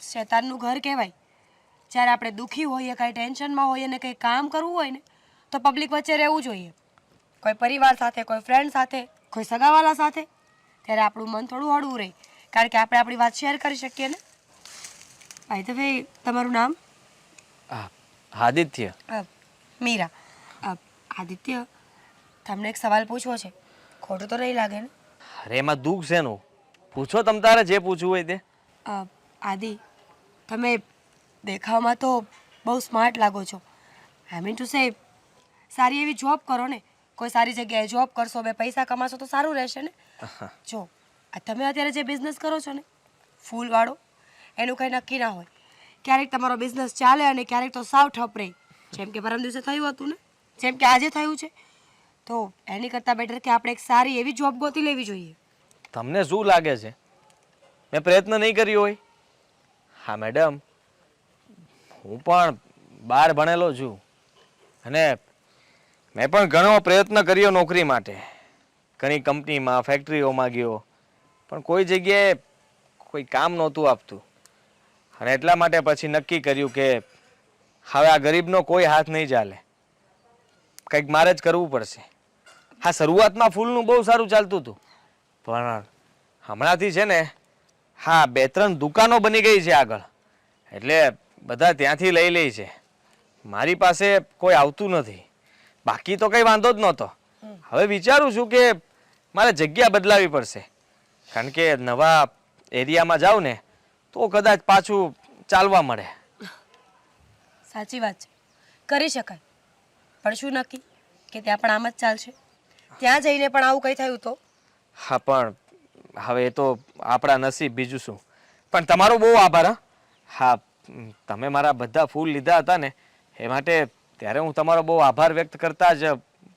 શેતાનનું ઘર કહેવાય. જ્યારે આપણે દુઃખી હોઈએ, કાંઈ ટેન્શનમાં હોઈએ ને કંઈ કામ કરવું હોય ને તો પબ્લિક વચ્ચે રહેવું જોઈએ. કોઈ પરિવાર સાથે, કોઈ ફ્રેન્ડ સાથે, કોઈ સગાવાલા સાથે. ત્યારે આપણું મન થોડું હળવું રહે, કારણ કે આપણે આપણી વાત શેર કરી શકીએ ને. ભાઈ તો ભાઈ, તમારું નામ? આદિત્ય. મીરા. આદિત્ય, તમને એક સવાલ પૂછવો છે, ખોટું તો નહીં લાગે ને? અરે એમાં દુઃખ શેનું? પૂછો તમ તારે જે પૂછવું હોય તે. આદિ, તમે દેખાવમાં તો બહુ સ્માર્ટ લાગો છો. આઈ મીન ટુ સે, સારી એવી જોબ કરો ને. કોઈ સારી જગ્યાએ જોબ કરશો, 2 પૈસા કમાશો તો સારું રહેશે ને. જો આ તમે અત્યારે જે બિઝનેસ કરો છો ને ફૂલવાળો, એનું કંઈ નક્કી ના હોય. ક્યારેક તમારો બિઝનેસ ચાલે અને ક્યારેક તો સાવ ઠપ રહે. જેમ કે પરમ દિવસે થયું હતું ને, જેમ કે આજે થયું છે. તો એની કરતાં બેટર કે આપણે એક સારી એવી જોબ ગોતી લેવી જોઈએ. તમને શું લાગે છે મેં પ્રયત્ન નહીં કર્યો હોય? હા મેડમ, હું પણ 12 ભણેલો છું અને મેં પણ ઘણો પ્રયત્ન કર્યો નોકરી માટે. ઘણી કંપનીમાં, ફેક્ટરીઓમાં ગયો, પણ કોઈ જગ્યાએ કોઈ કામ નહોતું આપતું. અને એટલા માટે પછી નક્કી કર્યું કે હવે આ ગરીબનો કોઈ હાથ નહીં ચાલે, કંઈક મારે જ કરવું પડશે. હા, શરૂઆતમાં ફૂલનું બહુ સારું ચાલતું હતું, પણ હમણાંથી છે ને, હા 2-3 દુકાનો બની ગઈ છે આગળ, એટલે બધા ત્યાંથી લઈ લે છે. મારી પાસે કોઈ આવતું નથી. બાકી તો કંઈ વાંધો જ નહોતો. હવે વિચારું છું કે મારે જગ્યા બદલાવી પડશે, કારણ કે નવા એરિયામાં જાઉં ને તો કદાચ પાછું ચાલવા મળે. સાચી વાત છે, કરી શકાય. પણ શું નક્કી કે ત્યાં પણ આમ જ ચાલશે? ત્યાં જઈને પણ આવું કંઈ થયું તો? હા, પણ હવે એ તો આપણા નસીબ, બીજું શું. પણ તમારો બહુ આભાર. હા, તમે મારા બધા ફૂલ લીધા હતા ને એ માટે ત્યારે હું તમારો બહુ આભાર વ્યક્ત કરતા જ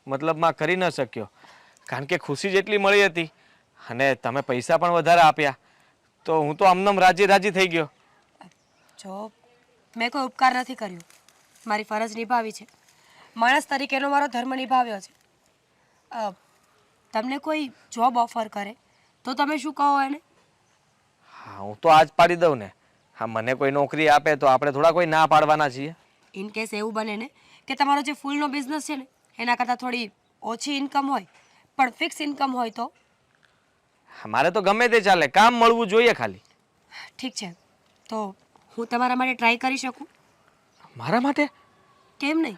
મતલબમાં કરી ન શક્યો, કારણ કે ખુશી જેટલી મળી હતી અને તમે પૈસા પણ વધારે આપ્યા તો હું તો આમનામ રાજી થઈ ગયો. જો મેં કોઈ ઉપકાર નથી કર્યો, મારી ફરજ નિભાવી છે. માણસ તરીકેનો મારો ધર્મ નિભાવ્યો છે. તમને કોઈ જોબ ઓફર કરે તો તમે શું કહો એને? હા, હું તો આજ પાડી દઉં ને. હા, મને કોઈ નોકરી આપે તો આપણે થોડા કોઈ ના પાડવાના છીએ. ઇન કેસ એવું બને ને કે તમારો જે ફૂલનો બિઝનેસ છે ને એના કરતાં થોડી ઓછી ઇન્કમ હોય પણ ફિક્સ ઇન્કમ હોય તો? મારે તો ગમે તે ચાલે, કામ મળવું જોઈએ ખાલી. ઠીક છે, તો હું તમારા માટે ટ્રાય કરી શકું? મારા માટે? કેમ નહીં?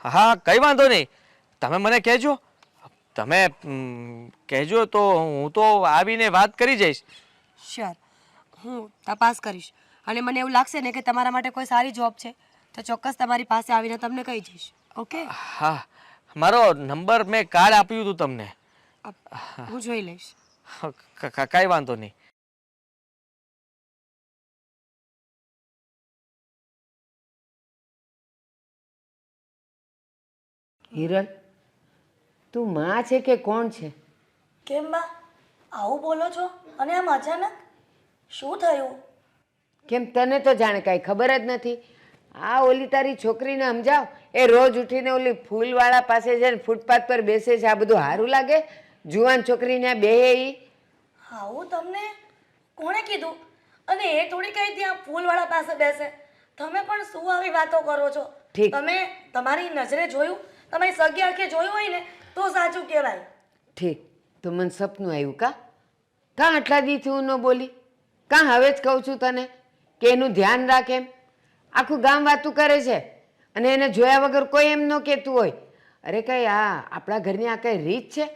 હા, કંઈ વાંધો નહીં, તમે મને કહેજો. તમે કહેજો તો હું તો આવીને વાત કરી જઈશ. શ્યોર, હું તપાસ કરીશ અને મને એવું લાગશે ને કે તમારા માટે કોઈ સારી જોબ છે તો ચોક્કસ તમારી પાસે આવીને તમને કહી જઈશ. ઓકે? હા, મારો નંબર મેં કાર્ડ આપ્યું હતું તમને. હું જોઈ લઈશ. કાંઈ વાંધો નહીં. હિરલ, તું માં છે કે કોણ છે? કેમ બા આવું બોલો છો? અને આમ અચાનક શું થયું? કેમ તને તો જાણે કાંઈ ખબર જ નથી? આ ઓલી તારી છોકરીને સમજાવ, એ રોજ ઉઠીને ઓલી ફૂલવાળા પાસે છે ને ફૂટપાથ પર બેસે છે. આ બધું સારું લાગે? જુવાન છોકરીને બેહે ઈ આવું તમને કોણે કીધું? અને એ થોડી કઈ ત્યાં ફૂલવાળા પાસે બેસે. તમે પણ શું આવી વાતો કરો છો? ઠીક. તમે તમારી નજરે જોયું, તમારી સગી આંખે જોયું હોય ને તો સાચું કહેવાય. ઠીક, તો મને સપનું આવ્યું કાં આટલા દીથી હું ન બોલી? કાં હવે જ કહું છું તને કે એનું ધ્યાન રાખ એમ? આખું ગામ વાતું કરે છે અને એને જોયા વગર કોઈ એમ ન કહેતું હોય. અરે કઈ આપણા ઘરની આ કઈ રીત છે?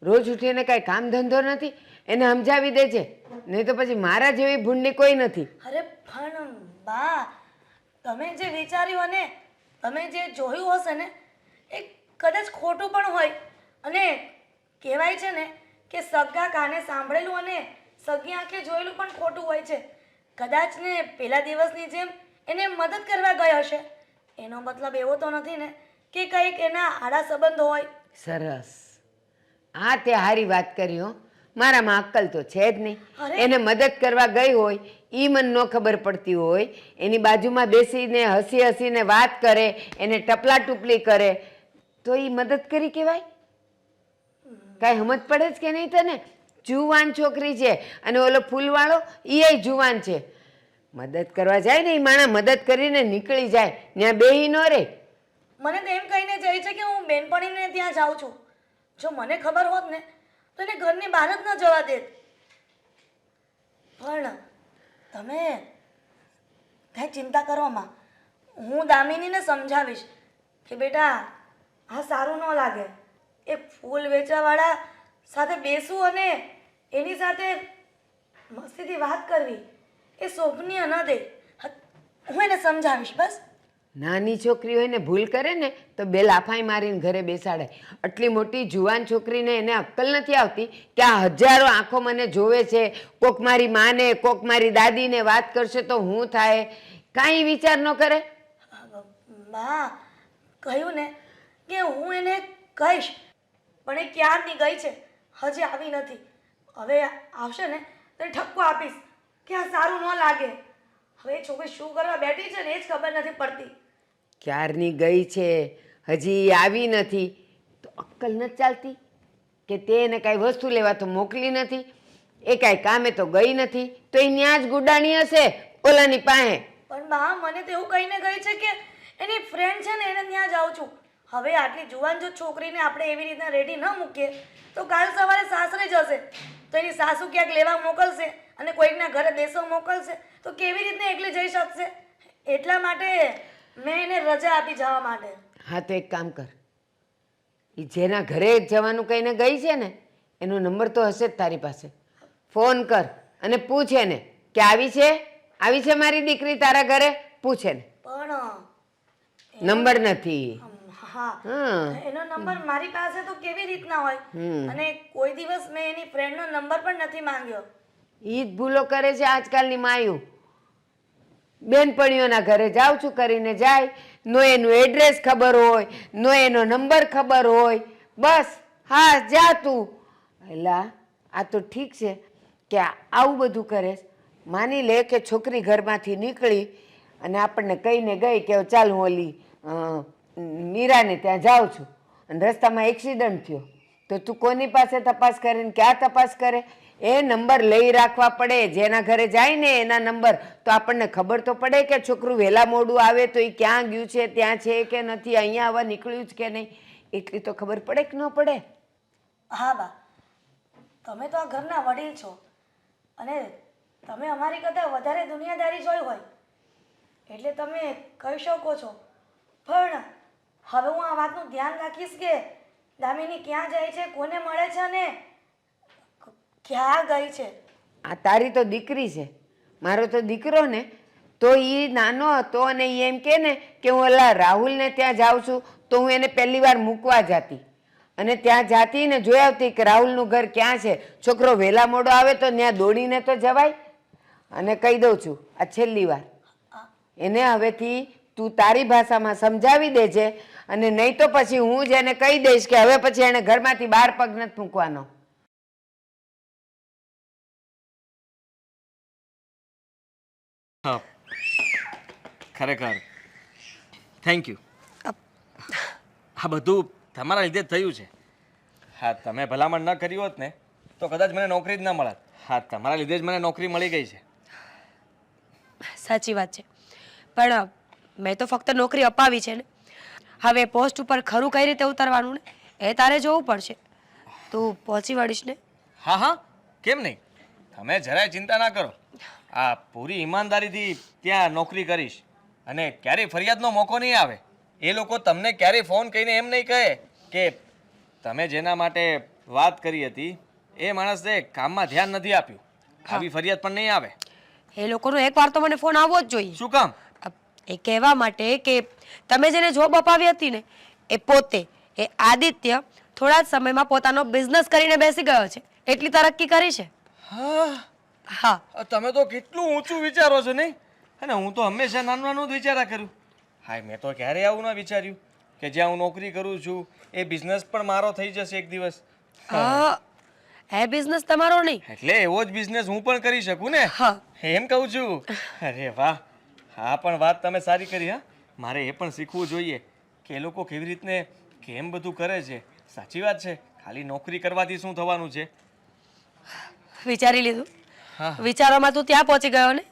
રોજ ઉઠીને કાંઈ કામ ધંધો નથી? એને સમજાવી દેજે, નહીં તો પછી મારા જેવી ભૂંડી કોઈ નથી. અરે પણ બા, તમે જે વિચાર્યું અને તમે જે જોયું હશે ને એ કદાચ ખોટું પણ હોય. અને કહેવાય છે ને કે સગા કાને સાંભળેલું અને સગી આંખે જોયેલું પણ ખોટું હોય છે. કદાચ ને પેલા દિવસની જેમ એને મદદ કરવા ગયો હશે. એનો મતલબ એવો તો નથી ને કે કંઈક એના આડા સંબંધો હોય. સરસ, તે હારી વાત કરી હો. મારામાં અક્કલ તો છે જ નહીં. અરે! એને મદદ કરવા ગઈ હોય એ મને ન ખબર પડતી હોય, એની બાજુમાં બેસીને હસી હસીને વાત કરે, એને ટપલા ટુપલી કરે, તો એ મદદ કરી કહેવાય? કાંઈ સમજ પડે જ કે નહીં તને? જુવાન છોકરી છે અને ઓલો ફૂલવાળો એ જુવાન છે. મદદ કરવા જાય ને એ માણસ મદદ કરીને નીકળી જાય, ત્યાં બેહી ન રે. મને તો એમ કહીને જાય છે કે હું બેનપણીને ત્યાં જાઉં છું. જો મને ખબર હોત ને તો એને ઘરની બહાર જ ન જવા દેત. પણ તમે કાંઈ ચિંતા કરો માં. હું દામિનીને સમજાવીશ કે બેટા આ સારું ન લાગે. એ ફૂલ વેચવાવાળા સાથે બેસવું અને એની સાથે મસ્તીથી વાત કરવી એ શોભનીય ન દે. હું એને સમજાવીશ બસ. નાની છોકરી હોય ને ભૂલ કરે ને તો બે લાફાઈ મારીને ઘરે બેસાડે. આટલી મોટી જુવાન છોકરીને એને અક્કલ નથી આવતી કે આ હજારો આંખો મને જોવે છે, કોક મારી માને કોક મારી દાદીને વાત કરશે તો હું થાય? કાંઈ વિચાર ન કરે. માં કહ્યું ને કે હું એને કહીશ, પણ એ ક્યારની ગઈ છે, હજી આવી નથી. હવે આવશે ને તો ઠપકો આપીશ કે આ સારું ન લાગે. હવે એ છોકરી શું કરવા બેઠી છે ને એ જ ખબર નથી પડતી. ક્યારની ગઈ છે, હજી આવી નથી, તો અક્કલ નથી ચાલતી કે તે એને કાંઈ વસ્તુ લેવા તો મોકલી નથી, એ કાંઈ કામે તો ગઈ નથી, તો એ ત્યાં જ ગુડાણી હશે ઓલાની પાસે. પણ બા મને તો એવું કહીને ગઈ છે કે એની ફ્રેન્ડ છે ને એને ત્યાં જાઉં છું. હવે આટલી જુવાન જો છોકરીને આપણે એવી રીતના રેડી ન મૂકીએ તો કાલ સવારે સાસરે જશે તો એની સાસુ ક્યાંક લેવા મોકલશે અને કોઈકના ઘરે બેસવા મોકલશે તો કેવી રીતના એકલી જઈ શકશે? એટલા માટે મેં એને રજા આપી જવા માટે. હા, તો એક કામ કર, એ જેના ઘરે જવાનું કહીને ગઈ છે ને એનો નંબર તો હશે જ તારી પાસે. ફોન કર અને પૂછ એને કે આવી છે મારી દીકરી તારા ઘરે? પૂછ એને. પણ નંબર નથી. હા, એનો નંબર મારી પાસે તો કેવી રીતના હોય? અને કોઈ દિવસ મેં એની ફ્રેન્ડનો નંબર પણ નથી માંગ્યો. ઈ જ ભૂલો કરે છે આજકાલની માયું. બેનપણીઓના ઘરે જાઉં છું કરીને જાય, નો એનું એડ્રેસ ખબર હોય, નો એનો નંબર ખબર હોય. બસ હા જા તું. એલા આ તો ઠીક છે કે આવું બધું કરે. માની લે કે છોકરી ઘરમાંથી નીકળી અને આપણને કહીને ગઈ કે ચાલ હું ઓલી મીરાને ત્યાં જાઉં છું અને રસ્તામાં એક્સિડન્ટ થયો, તો તું કોની પાસે તપાસ કરે ને ક્યાં તપાસ કરે? એ નંબર લઈ રાખવા પડે. જેના ઘરે જાય ને એના નંબર, તો આપણને ખબર તો પડે કે છોકરું વહેલા મોડું આવે તો એ ક્યાં ગયું છે, ત્યાં છે કે નથી, અહીંયા આવવા નીકળ્યું જ કે નહીં, એટલી તો ખબર પડે કે ન પડે? હા બા, તમે તો આ ઘરના વડીલ છો અને તમે અમારી કરતાં વધારે દુનિયાદારી જોઈ હોય એટલે તમે કહી શકો છો. પણ હવે હું આ વાતનું ધ્યાન રાખીશ કે દામિની ક્યાં જાય છે, કોને મળે છે અને ક્યાં ગઈ છે. આ તારી તો દીકરી છે, મારો તો દીકરો ને, તો એ નાનો હતો અને એ એમ કે ને કે હું ઓલા રાહુલને ત્યાં જાઉં છું તો હું એને પહેલી વાર મૂકવા જતી અને ત્યાં જાતી ને જોઈ આવતી કે રાહુલનું ઘર ક્યાં છે. છોકરો વહેલા મોડો આવે તો ત્યાં દોડીને તો જવાય. અને કહી દઉં છું આ છેલ્લી વાર, એને હવેથી તું તારી ભાષામાં સમજાવી દેજે અને નહીં તો પછી હું જ એને કહી દઈશ કે હવે પછી એને ઘરમાંથી બહાર પગ નથી મૂકવાનો. ખરેખર થેન્ક યુ. આ બધું તમારા લીધે જ થયું છે. હા, તમે ભલામણ ન કરી હોત ને તો કદાચ મને નોકરી જ ના મળત. હા, તમારા લીધે જ મને નોકરી મળી ગઈ છે. સાચી વાત છે, પણ મેં તો ફક્ત નોકરી અપાવી છે ને. હવે પોસ્ટ ઉપર ખરું કઈ રીતે ઉતરવાનું ને એ તારે જોવું પડશે. તું પહોંચી વળીશ ને? હા હા, કેમ નહીં. તમે જરાય ચિંતા ના કરો. આ પૂરી ઈમાનદારીથી ત્યાં નોકરી કરીશ અને ક્યારેય ફરિયાદનો મોકો નહીં આવે. એ લોકો તમને ક્યારેય ફોન કરીને એમ નહીં કહે કે તમે જેના માટે વાત કરી હતી એ માણસે કામમાં ધ્યાન નથી આપ્યું. આવી ફરિયાદ પણ નહીં આવે. એ લોકોનો એકવાર તો મને ફોન આવવો જ જોઈએ. શું કામ? એ કહેવા માટે કે તમે જેને જોબ અપાવી હતી ને એ પોતે એ આદિત્ય થોડા જ સમયમાં પોતાનો બિઝનેસ કરીને બેસી ગયો છે. એટલી તરક્કી કરી છે. હા, હા, તમે તો કેટલું ઊંચું વિચારો છો નહીં. અને હું તો હંમેશા નાનું નાનું જ વિચારા કર્યું. હા, મેં તો ક્યારેય આવું ના વિચાર્યું કે જ્યાં હું નોકરી કરું છું એ બિઝનેસ પણ મારો થઈ જશે એક દિવસ. એ બિઝનેસ તમારો નહીં. એટલે એવો જ બિઝનેસ હું પણ કરી શકું ને. હા. એમ કહું છું. અરે વાહ, હા પણ વાત તમે સારી કરી. હા, મારે એ પણ શીખવું જોઈએ કે એ લોકો કેવી રીતને કેમ બધું કરે છે. સાચી વાત છે, ખાલી નોકરી કરવાથી શું થવાનું છે. વિચારી લીધું? હા. વિચારોમાં તું ત્યાં પહોંચી ગયો ને?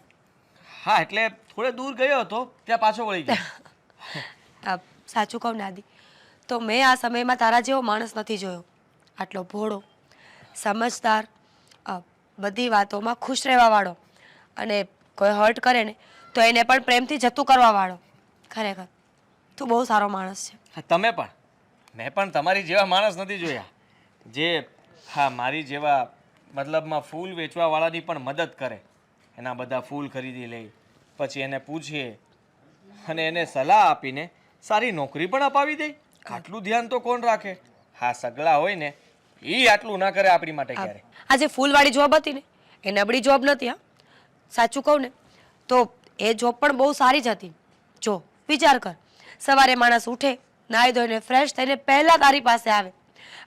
હા, એટલે થોડે દૂર ગયો હતો, ત્યાં પાછો વળી ગયો. સાચું કહું ને આદિ, તો મેં આ સમયમાં તારા જેવો માણસ નથી જોયો. આટલો ભોળો, સમજદાર, બધી વાતોમાં ખુશ રહેવાવાળો અને કોઈ હર્ટ કરે ને તો એને પણ પ્રેમથી જતું કરવાવાળો. ખરેખર તું બહુ સારો માણસ છે. હા, તમે પણ. મેં પણ તમારી જેવા માણસ નથી જોયા જે હા મારી જેવા મતલબમાં ફૂલ વેચવાવાળાની પણ મદદ કરે. એના બધા ફૂલ ખરીદી લે, પછી એને પૂછીએ અને એને સલાહ આપીને સારી નોકરી પણ અપાવી દે. આટલું ધ્યાન તો કોણ રાખે? હા, સગલા હોય ને એ આટલું ના કરે આપણી માટે ક્યારે. આ જે ફૂલવાળી જોબ હતી ને એ નબળી જોબ નથી. હા, સાચું કહું ને તો એ જોબ પણ બહુ સારી જ હતી. જો વિચાર કર, સવારે માણસ ઉઠે, નાહી ધોઈને ફ્રેશ થઈને પહેલા તારી પાસે આવે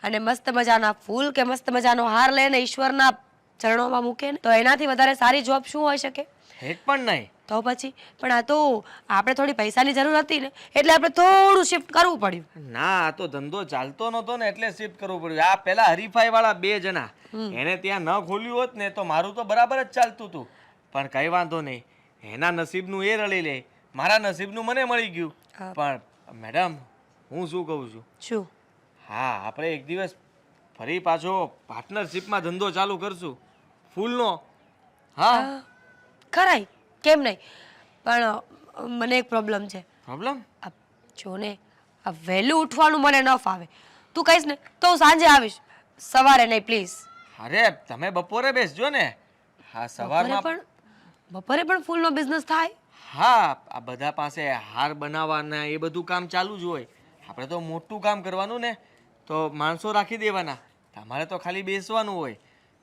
અને મસ્ત મજાના ફૂલ કે મસ્ત મજાનો હાર લઈને ઈશ્વરના ચરણોમાં મૂકે ને તો એનાથી વધારે સારી જોબ શું હોઈ શકે? એક પણ નહીં. તો પછી પણ આ તો આપણે થોડી પૈસાની જરૂર હતી ને એટલે આપણે થોડું શિફ્ટ કરવું પડ્યું. ના, આ તો ધંધો ચાલતો નતો ને એટલે શિફ્ટ કરવું પડ્યું. આ પેલા હરીફાઈ વાળા બે જણા એને ત્યાં ન ખોલ્યું હોત ને તો મારું તો બરાબર જ ચાલતું હતું. પણ કઈ વાંધો નહીં, એના નસીબનું એ રળી લે, મારા નસીબનું મને મળી ગયું. પણ મેડમ, હું શું કહું છું? શું? હા, આપણે એક દિવસ ફરી પાછો પાર્ટનરશિપમાં ધંધો ચાલુ કરશું ફૂલનો. હા, ખરાય, કેમ નહીં? પણ મને એક પ્રોબ્લેમ છે. પ્રોબ્લેમ? જો ને આ વહેલું ઉઠવાનું મને ન ફાવે. તું કહીશ ને તો હું સાંજે આવીશ, સવારે નહીં પ્લીઝ. અરે તમે બપોરે બેસજો ને. હા, સવારમાં બપોરે પણ ફૂલનો બિઝનેસ થાય? હા, આ બધા પાસે હાર બનાવવાના એ બધું કામ ચાલુ જ હોય. આપણે તો મોટું કામ કરવાનું ને તો માણસો રાખી દેવાના. તમારે તો ખાલી બેસવાનું હોય.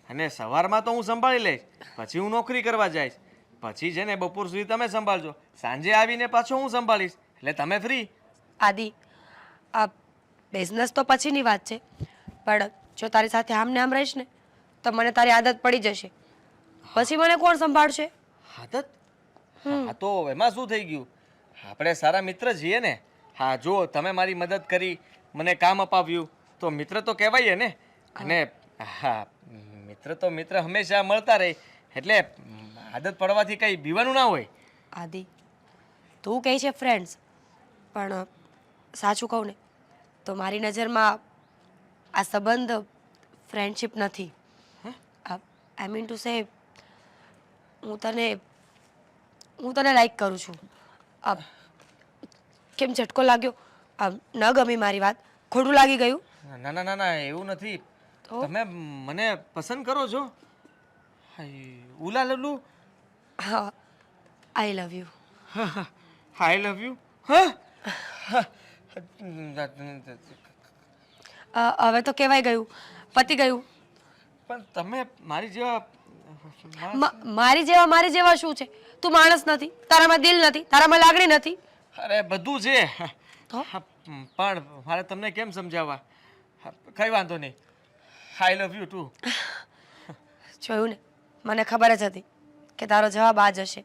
અને સવારમાં તો હું સંભાળી લઈશ, પછી હું નોકરી કરવા જઈશ, પછી છે ને બપોર સુધી તમે સંભાળજો, સાંજે આવીને પાછો હું સંભાળીશ, એટલે તમે ફ્રી. આદિ, આ બિઝનેસ તો પછીની વાત છે, પણ જો તારી સાથે આમને આમ રહીશ ને તો મને તારી આદત પડી જશે. પછી મને કોણ સંભાળશે? આદત? હા, તો એમાં શું થઈ ગયું? આપણે સારા મિત્ર છીએ ને. હા, જો તમે મારી મદદ કરી, મને કામ અપાવ્યું તો મિત્ર તો કહેવાય ને. અને હા, મિત્ર તો મિત્ર હંમેશા મળતા રહે, એટલે આદત પડવાથી કંઈ બીવાનું ના હોય. આદિ, તું કહે છે ફ્રેન્ડ્સ, પણ સાચું કહું ને તો મારી નજરમાં આ સંબંધ ફ્રેન્ડશિપ નથી. આઈ મીન ટુ સે હું તને લાઈક કરું છું. કેમ ઝટકો લાગ્યો? ન ગમી મારી વાત? ખોટું લાગી ગયું? ના ના ના ના, એવું નથી. તમે મને પસંદ કરો છો? ઉલા લલ્લુ. હા, આઈ love you. I love you. હવે તો કહેવાય ગયું, પતી ગયું. પણ તમે મારી જેવા મારી જેવા શું છે? તું માણસ નથી, તારામાં દિલ નથી, તારામાં લાગણી નથી. અરે બધું છે, પણ મારે તમને કેમ સમજાવવા? કઈ વાંધો નહીં, આઈ લવ યુ ટુ. જોયું ને, મને ખબર જ હતી કે તારો જવાબ આ જ હશે.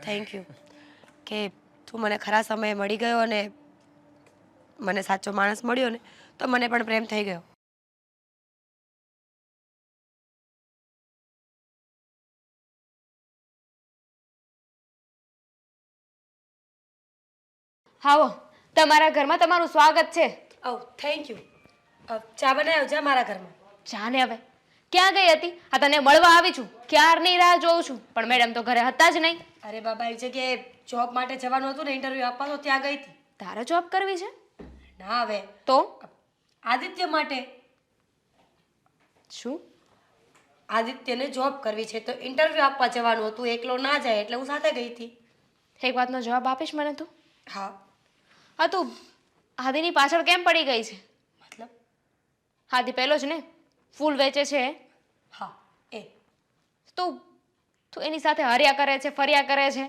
થેન્ક યુ કે તું મને ખરા સમયે મળી ગયો અને મને સાચો માણસ મળ્યો ને તો મને પણ પ્રેમ થઈ ગયો. આવો, તમારા ઘરમાં તમારું સ્વાગત છે. ઓ થેન્ક યુ. ચા બનાવ્યો જા મારા ઘરમાં. જાને હવે ક્યાં ગઈ હતી? આ તને મળવા આવી છું, ક્યારની રાહ જોઉં છું, પણ મેડમ તો ઘરે હતા જ નહીં. અરે બાબા, એક જગ્યાએ જોબ માટે જવાનું હતું ને, ઇન્ટરવ્યૂ આપવા તો ત્યાં ગઈ હતી. તારે જોબ કરવી છે? ના હવે તો આદિત્ય માટે. શું? આદિત્યને જોબ કરવી છે તો ઇન્ટરવ્યૂ આપવા જવાનું હતું, એકલો ના જાય એટલે હું સાથે ગઈ હતી. એક વાતનો જવાબ આપીશ મને તું? હા. હા, તું આદિની પાછળ કેમ પડી ગઈ છે? મતલબ? આદિ પેલો જ ને, ફૂલ વેચે છે. હા એ. તું તું એની સાથે હર્યા કરે છે, ફર્યા કરે છે,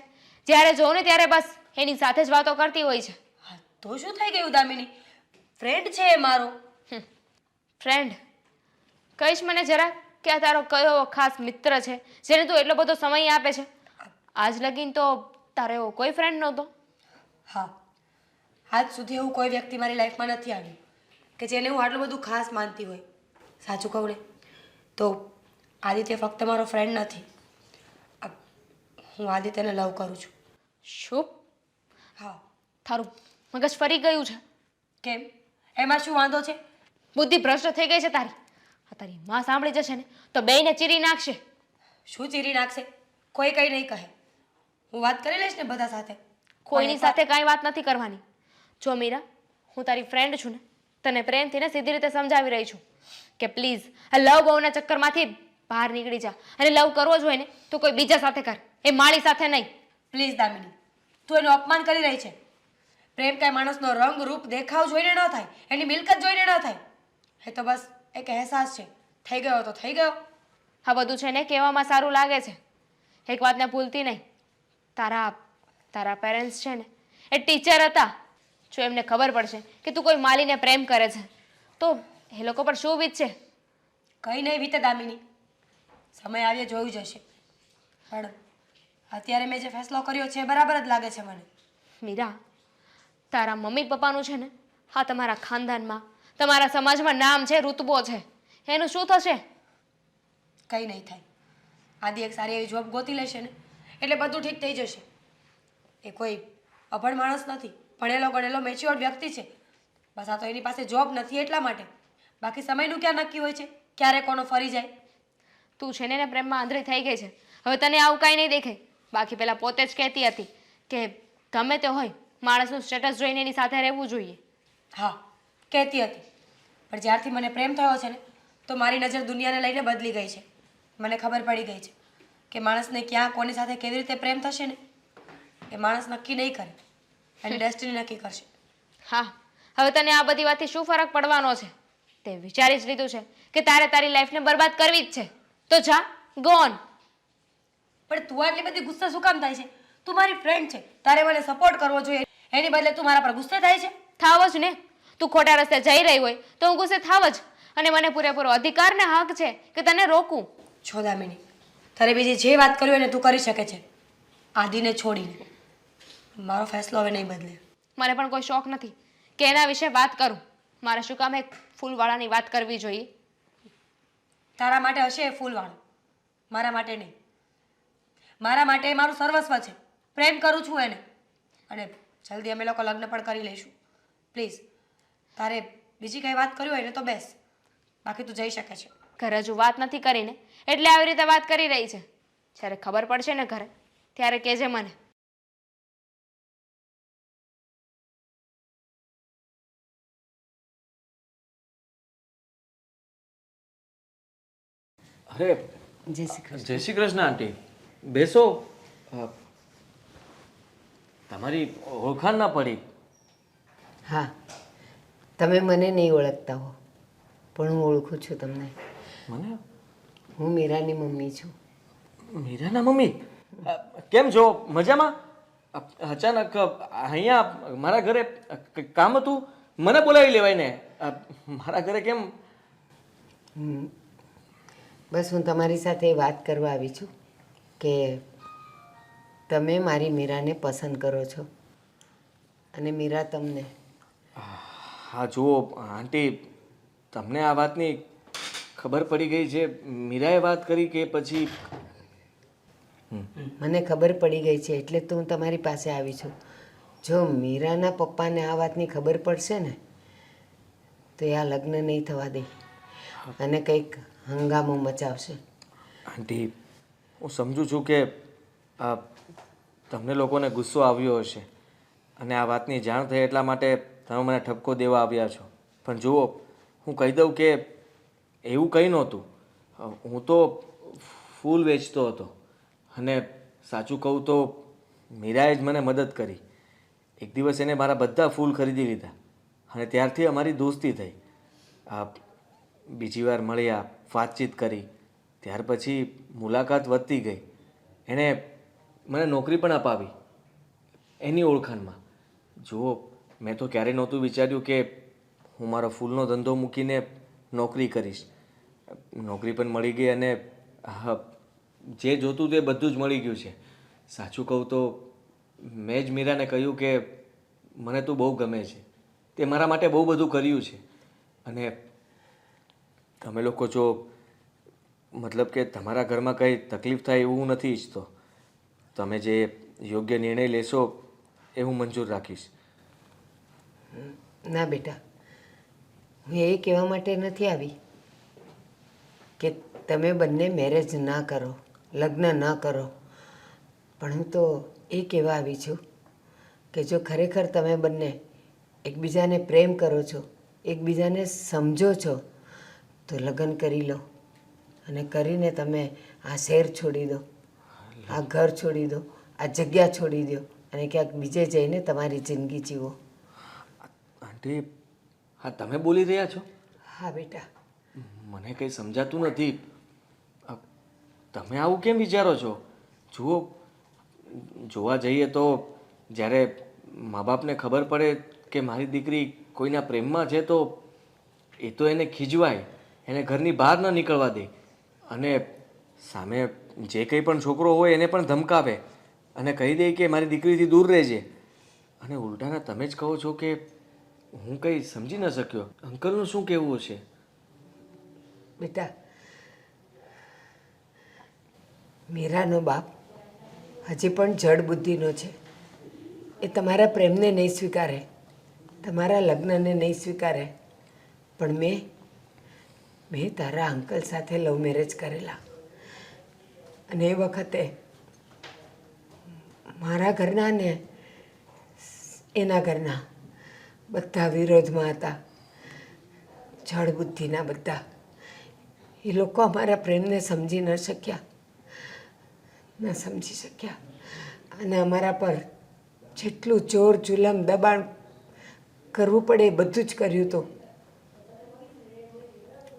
જ્યારે જોઉં ને ત્યારે બસ એની સાથે જ વાતો કરતી હોય છે. હા તો શું થઈ ગયું દામિની? ફ્રેન્ડ છે એ મારો. ફ્રેન્ડ? કહીશ મને જરા કે આ તારો કયો ખાસ મિત્ર છે જેને તું એટલો બધો સમય આપે છે? આજ લગીન તો તારો એવો કોઈ ફ્રેન્ડ નહોતો. હા, આજ સુધી એવું કોઈ વ્યક્તિ મારી લાઈફમાં નથી આવ્યું કે જેને હું આટલું બધું ખાસ માનતી હોય. સાચું કહું ને તો આદિત્ય ફક્ત મારો ફ્રેન્ડ નથી, હું આદિત્યને લવ કરું છું. શું? હા. તારું મગજ ફરી ગયું છે? કેમ, એમાં શું વાંધો છે? બુદ્ધિ ભ્રષ્ટ થઈ ગઈ છે તારી. આ તારી માં સાંભળી જશે ને તો બેયને ચીરી નાખશે. શું ચીરી નાખશે? કોઈ કંઈ નહીં કહે. હું વાત કરી લઈશ ને બધા સાથે. કોઈની સાથે કાંઈ વાત નથી કરવાની. જો મીરા, હું તારી ફ્રેન્ડ છું ને, તને પ્રેમથી ને સીધી રીતે સમજાવી રહી છું કે પ્લીઝ આ લવ બહુના ચક્કરમાંથી બહાર નીકળી જા, અને લવ કરવો જ હોય ને તો કોઈ બીજા સાથે કર, એ માળી સાથે નહીં. પ્લીઝ દામિની, તું એનું અપમાન કરી રહી છે. પ્રેમ કાંઈ માણસનો રંગ રૂપ દેખાવ જોઈને ન થાય, એની મિલકત જોઈને ન થાય. એ તો બસ એક અહેસાસ છે. થઈ ગયો તો થઈ ગયો. આ બધું છે ને કહેવામાં સારું લાગે છે, એક વાતને ભૂલતી નહીં. તારા પેરેન્ટ્સ છે ને એ ટીચર હતા. જો એમને ખબર પડશે કે તું કોઈ માલીને પ્રેમ કરે છે તો એ લોકો પર શું વીતશે? કંઈ નહીં વીતે દામિની, સમય આવ્યો જોયું જશે. પણ અત્યારે મેં જે ફેસલો કર્યો છે એ બરાબર જ લાગે છે મને. મીરા, તારા મમ્મી પપ્પાનું છે ને હા તમારા ખાનદાનમાં, તમારા સમાજમાં નામ છે, રૂતબો છે, એનું શું થશે? કંઈ નહીં થાય. આદિ એક સારી એવી જોબ ગોતી લેશે ને એટલે બધું ઠીક થઈ જશે. એ કોઈ અભણ માણસ નથી, ભણેલો ગણેલો મેચ્યોર્ડ વ્યક્તિ છે. બસ આ તો એની પાસે જોબ નથી એટલા માટે. બાકી સમયનું ક્યાં નક્કી હોય છે, ક્યારે કોનો ફરી જાય. તું છે ને એને પ્રેમમાં આંધળી થઈ ગઈ છે. હવે તને આવું કાંઈ નહીં દેખાય. બાકી પહેલાં પોતે જ કહેતી હતી કે ગમે તે હોય માણસનું સ્ટેટસ જોઈને એની સાથે રહેવું જોઈએ. હા કહેતી હતી, પણ જ્યારથી મને પ્રેમ થયો છે ને તો મારી નજર દુનિયાને લઈને બદલી ગઈ છે. મને ખબર પડી ગઈ છે કે માણસને ક્યાં કોની સાથે કેવી રીતે પ્રેમ થશે ને એ માણસ નક્કી નહીં કરે, એની ડેસ્ટિની નક્કી કરશે. હા, હવે તને આ બધી વાતથી શું ફરક પડવાનો છે? તે વિચારી જ લીધું છે કે તારે તારી લાઈફને બરબાદ કરવી જ છે, તો જા, ગો ઓન. પણ તું આટલી બધી ગુસ્સે શું કામ થાય છે? તું મારી ફ્રેન્ડ છે, તારે મને સપોર્ટ કરવો જોઈએ, એની બદલે તું મારા પર ગુસ્સે થાય છે. થાવ જ ને, તું ખોટા રસ્તે જઈ રહી હોય તો હું ગુસ્સે થાવ જ, અને મને પૂરેપૂરો અધિકાર ને હક છે કે તને રોકું. છો દામિની, તારે બીજી જે વાત કરવી હોય ને તું કરી શકે છે, આદિને છોડીને. મારો ફેસલો હવે નહીં બદલે. મને પણ કોઈ શોખ નથી કે એના વિશે વાત કરું. મારે શું કામ એક ફૂલવાળાની વાત કરવી જોઈએ? તારા માટે હશે એ ફૂલવાળો, મારા માટે નહીં. મારા માટે એ મારું સર્વસ્વ છે. પ્રેમ કરું છું એને, અને જલ્દી અમે લોકો લગ્ન પણ કરી લઈશું. પ્લીઝ તારે બીજી કંઈ વાત કરવી હોય ને તો બેસ, બાકી તું જઈ શકે છે. ઘરે હજુ વાત નથી કરીને એટલે આવી રીતે વાત કરી રહી છે. જ્યારે ખબર પડશે ને ઘરે ત્યારે કહેજે મને. અરે જય શ્રી કૃષ્ણ. જય શ્રી કૃષ્ણ આંટી, બેસો. તમારી ઓળખાણ ના પડી. હા, તમે મને નહીં ઓળખતા હો પણ હું ઓળખું છું તમને. મને? હું મીરાની મમ્મી છું. મીરાના મમ્મી? કેમ છો? મજામાં? અચાનક અહીંયા મારા ઘરે કામ હતું, મને બોલાવી લેવાય ને. મારા ઘરે કેમ? બસ હું તમારી સાથે વાત કરવા આવી છું કે તમે મારી મીરાને પસંદ કરો છો અને મીરા તમને. હા જુઓ આંટી, તમને આ વાતની ખબર પડી ગઈ છે? મીરાએ વાત કરી કે પછી? મને ખબર પડી ગઈ છે એટલે તો હું તમારી પાસે આવી છું. જો મીરાના પપ્પાને આ વાતની ખબર પડશે ને તો એ આ લગ્ન નહીં થવા દે અને કંઈક હંગામો મચાવશે. આંટી, હું સમજુ છું કે આ તમને લોકોને ગુસ્સો આવ્યો હશે અને આ વાતની જાણ થઈ એટલા માટે તમે મને ઠપકો દેવા આવ્યા છો. પણ જુઓ, હું કહી દઉં કે એવું કંઈ નહોતું. હું તો ફૂલ વેચતો હતો અને સાચું કહું તો મીરાએ જ મને મદદ કરી. એક દિવસ એને મારા બધા ફૂલ ખરીદી લીધા અને ત્યારથી અમારી દોસ્તી થઈ. બીજી વાર મળ્યા, વાતચીત કરી, ત્યાર પછી મુલાકાત વધતી ગઈ. એણે મને નોકરી પણ અપાવી એની ઓળખાણમાં. જુઓ, મેં તો ક્યારેય નહોતું વિચાર્યું કે હું મારો ફૂલનો ધંધો મૂકીને નોકરી કરીશ. નોકરી પણ મળી ગઈ અને જે જોતું તે બધું જ મળી ગયું છે. સાચું કહું તો મેં જ મીરાને કહ્યું કે મને તું બહુ ગમે છે, તે મારા માટે બહુ બધું કર્યું છે. અને તમે લોકો જો મતલબ કે તમારા ઘરમાં કંઈ તકલીફ થાય એવું હું નથી ઈચ્છતો. તમે જે યોગ્ય નિર્ણય લેશો એ હું મંજૂર રાખીશ. ના બેટા, હું એ કહેવા માટે નથી આવી કે તમે બંને મેરેજ ના કરો, લગ્ન ના કરો. પણ હું તો એ કહેવા આવી છું કે જો ખરેખર તમે બંને એકબીજાને પ્રેમ કરો છો, એકબીજાને સમજો છો, તો લગ્ન કરી લો અને કરીને તમે આ શહેર છોડી દો, આ ઘર છોડી દો, આ જગ્યા છોડી દો અને ક્યાંક બીજે જઈને તમારી જિંદગી જીવો. આંટી, હા તમે બોલી રહ્યા છો? હા બેટા. મને કંઈ સમજાતું નથી. તમે આવું કેમ વિચારો છો? જુઓ, જોવા જઈએ તો જ્યારે મા બાપને ખબર પડે કે મારી દીકરી કોઈના પ્રેમમાં છે તો એ તો એને ખીજવાય, એને ઘરની બહાર ન નીકળવા દે અને સામે જે કંઈ પણ છોકરો હોય એને પણ ધમકાવે અને કહી દે કે મારી દીકરીથી દૂર રહેજે. અને ઉલટાના તમે જ કહો છો કે હું કંઈ સમજી ન શક્યો. અંકલનું શું કહેવું છે? બેટા, મીરાનો બાપ હજી પણ જડ બુદ્ધિનો છે. એ તમારા પ્રેમને નહીં સ્વીકારે, તમારા લગ્નને નહીં સ્વીકારે. પણ મેં તારા અંકલ સાથે લવ મેરેજ કરેલા અને એ વખતે મારા ઘરના ને એના ઘરના બધા વિરોધમાં હતા. જડ બુદ્ધિના બધા. એ લોકો અમારા પ્રેમને સમજી ન શક્યા અને અમારા પર જેટલું જોર જુલમ દબાણ કરવું પડે એ બધું જ કર્યું હતું.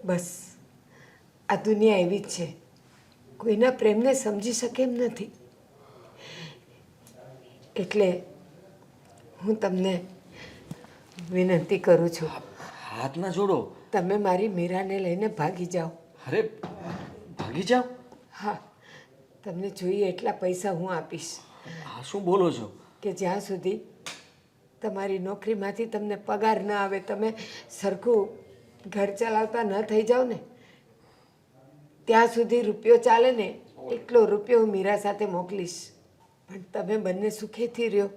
બસ આ દુનિયા એવી જ છે, કોઈના પ્રેમને સમજી શકે એમ નથી. એટલે હું તમને વિનંતી કરું છું, હાથ ના જોડો. તમે મારી મીરાને લઈને ભાગી જાઓ. અરે, ભાગી જાઓ? હા, તમને જોઈએ એટલા પૈસા હું આપીશ. આ શું બોલો છો? કે જ્યાં સુધી તમારી નોકરીમાંથી તમને પગાર ન આવે, તમે સરખું ઘર ચલાવતા ન થઈ જાઓ ને, ત્યાં સુધી રૂપિયો ચાલે ને એટલો રૂપિયો હું મીરા સાથે મોકલીશ. પણ તમે બંને સુખેથી રહ્યો,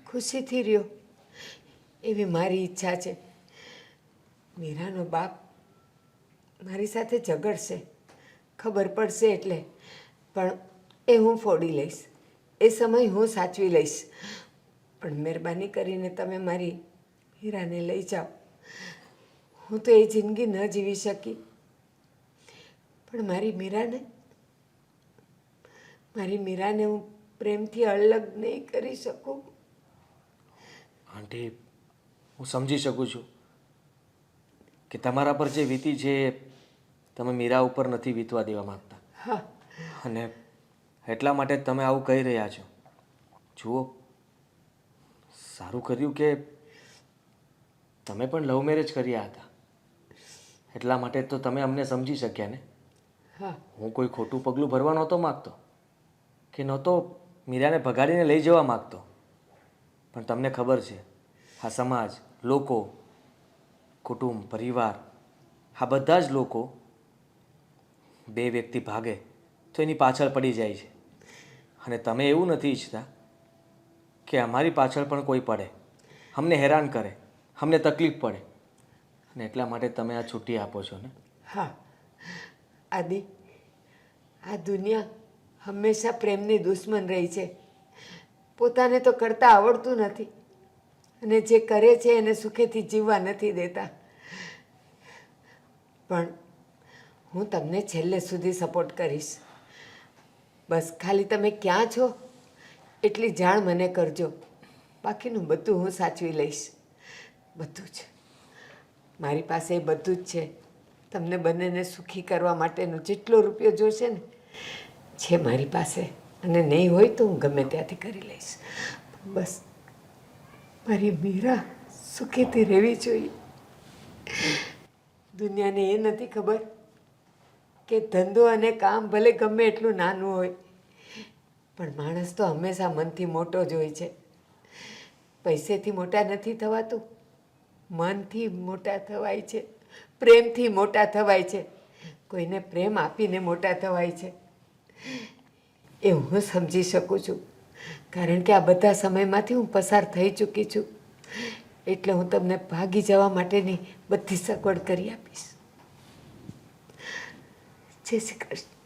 ખુશીથી રહ્યો, એવી મારી ઈચ્છા છે. મીરાનો બાપ મારી સાથે ઝઘડશે, ખબર પડશે એટલે, પણ એ હું ફોડી લઈશ, એ સમય હું સાચવી લઈશ. પણ મહેરબાની કરીને તમે મારી મીરાને લઈ જાઓ. હું તો એ જિંદગી ન જીવી શકી, પણ મારી મીરાને હું પ્રેમથી અલગ નહીં કરી શકું. આંટી, હું સમજી શકું છું કે તમારા પર જે વીતી છે એ તમે મીરા ઉપર નથી વીતવા દેવા માંગતા. હા, અને એટલા માટે જ તમે આવું કહી રહ્યા છો. જુઓ, સારું કર્યું કે તમે પણ લવ મેરેજ કર્યા હતા, એટલા માટે તો તમે અમને સમજી શક્યા ને. હા, હું કોઈ ખોટું પગલું ભરવા નહોતો માગતો કે નહોતો મીરાને ભગાડીને લઈ જવા માગતો. પણ તમને ખબર છે, આ સમાજ, લોકો, કુટુંબ, પરિવાર, આ બધા જ લોકો બે વ્યક્તિ ભાગે તો એની પાછળ પડી જાય છે. અને તમે એવું નથી ઈચ્છતા કે અમારી પાછળ પણ કોઈ પડે, અમને હેરાન કરે, અમને તકલીફ પડે, અને એટલા માટે તમે આ છુટ્ટી આપો છો ને? હા આદિ, આ દુનિયા હંમેશા પ્રેમની દુશ્મન રહી છે. પોતાને તો કરતા આવડતું નથી, અને જે કરે છે એને સુખેથી જીવવા નથી દેતા. પણ હું તમને છેલ્લે સુધી સપોર્ટ કરીશ. બસ ખાલી તમે ક્યાં છો એટલી જાણ મને કરજો. બાકીનું બધું હું સાચવી લઈશ. બધું જ મારી પાસે એ બધું જ છે. તમને બંનેને સુખી કરવા માટેનો જેટલો રૂપિયો જોશે ને છે મારી પાસે, અને નહીં હોય તો હું ગમે ત્યાંથી કરી લઈશ. બસ મારી મીરા સુખીથી રહેવી જોઈએ. દુનિયાને એ નથી ખબર કે ધંધો અને કામ ભલે ગમે એટલું નાનું હોય, પણ માણસ તો હંમેશા મનથી મોટો જ હોય છે. પૈસેથી મોટા નથી થવાતું, મનથી મોટા થવાય છે, પ્રેમથી મોટા થવાય છે, કોઈને પ્રેમ આપીને મોટા થવાય છે. એ હું સમજી શકું છું, કારણ કે આ બધા સમયમાંથી હું પસાર થઈ ચૂકી છું. એટલે હું તમને ભાગી જવા માટેની બધી સગવડ કરી આપીશ. જય શ્રી કૃષ્ણ.